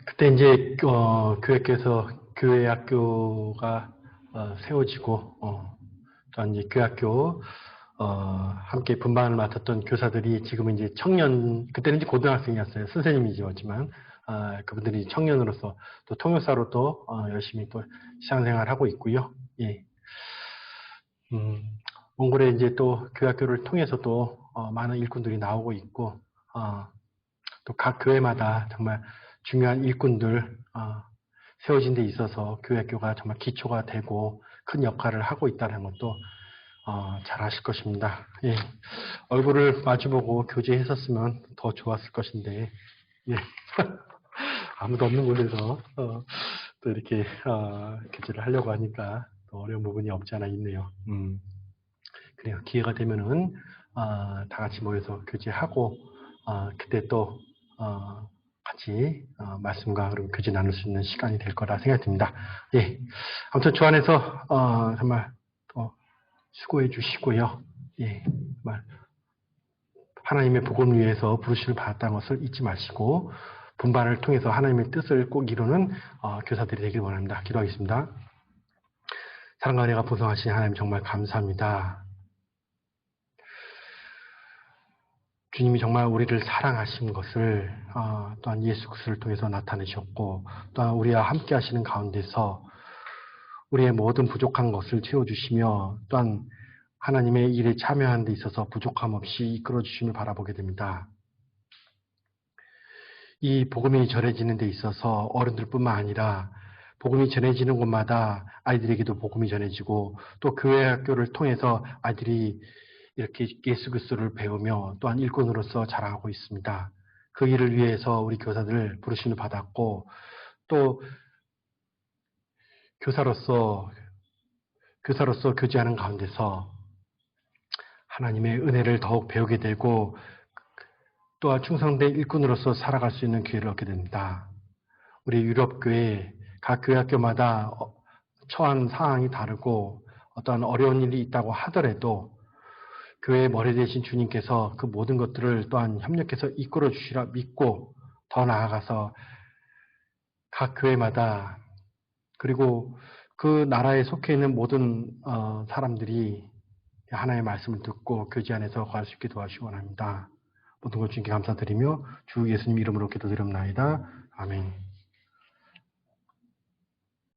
A: 그때 이제 교회께서 교회 학교가 세워지고 또한 이제 교회 학교 함께 분반을 맡았던 교사들이 지금은 이제 청년, 그때는 이제 고등학생이었어요. 선생님이지만 그분들이 청년으로서 또 통역사로 또 열심히 또 신앙생활을 하고 있고요. 예. 몽골에 이제 또 교회 학교를 통해서 또 많은 일꾼들이 나오고 있고 또 각 교회마다 정말 중요한 일꾼들 세워진 데 있어서 교회 학교가 정말 기초가 되고 큰 역할을 하고 있다는 것도 잘 아실 것입니다. 예. 얼굴을 마주보고 교제했었으면 더 좋았을 것인데 예. 아무도 없는 곳에서 또 이렇게 교제를 하려고 하니까 또 어려운 부분이 없지 않아 있네요. 그래요. 기회가 되면은 다 같이 모여서 교제하고 그때 또 같이 말씀과 그리고 교제 나눌 수 있는 시간이 될 거라 생각이 듭니다. 예. 아무튼 주 안에서 정말 또 수고해 주시고요. 예. 정말 하나님의 복음을 위해서 부르심을 받았다는 것을 잊지 마시고 분반을 통해서 하나님의 뜻을 꼭 이루는 교사들이 되길 원합니다. 기도하겠습니다. 사랑과 은혜가 보성하신 하나님 정말 감사합니다. 주님이 정말 우리를 사랑하신 것을 또한 예수 그리스도를 통해서 나타내셨고 또한 우리와 함께 하시는 가운데서 우리의 모든 부족한 것을 채워주시며 또한 하나님의 일에 참여하는 데 있어서 부족함 없이 이끌어 주심을 바라보게 됩니다. 이 복음이 전해지는 데 있어서 어른들뿐만 아니라 복음이 전해지는 곳마다 아이들에게도 복음이 전해지고 또 교회 학교를 통해서 아이들이 이렇게 예수 그리스도를 배우며 또한 일꾼으로서 자라고 있습니다. 그 일을 위해서 우리 교사들 부르심을 받았고 또 교사로서 교제하는 가운데서 하나님의 은혜를 더욱 배우게 되고 또한 충성된 일꾼으로서 살아갈 수 있는 기회를 얻게 됩니다. 우리 유럽교회 각 교회학교마다 처한 상황이 다르고 어떤 어려운 일이 있다고 하더라도 교회의 머리 되신 주님께서 그 모든 것들을 또한 협력해서 이끌어 주시라 믿고 더 나아가서 각 교회마다 그리고 그 나라에 속해 있는 모든 사람들이 하나님의 말씀을 듣고 교제 안에서 거할 수 있게 도와주시기 원합니다. 모든 것 주님께 감사드리며 주 예수님 이름으로 기도드립나이다. 아멘.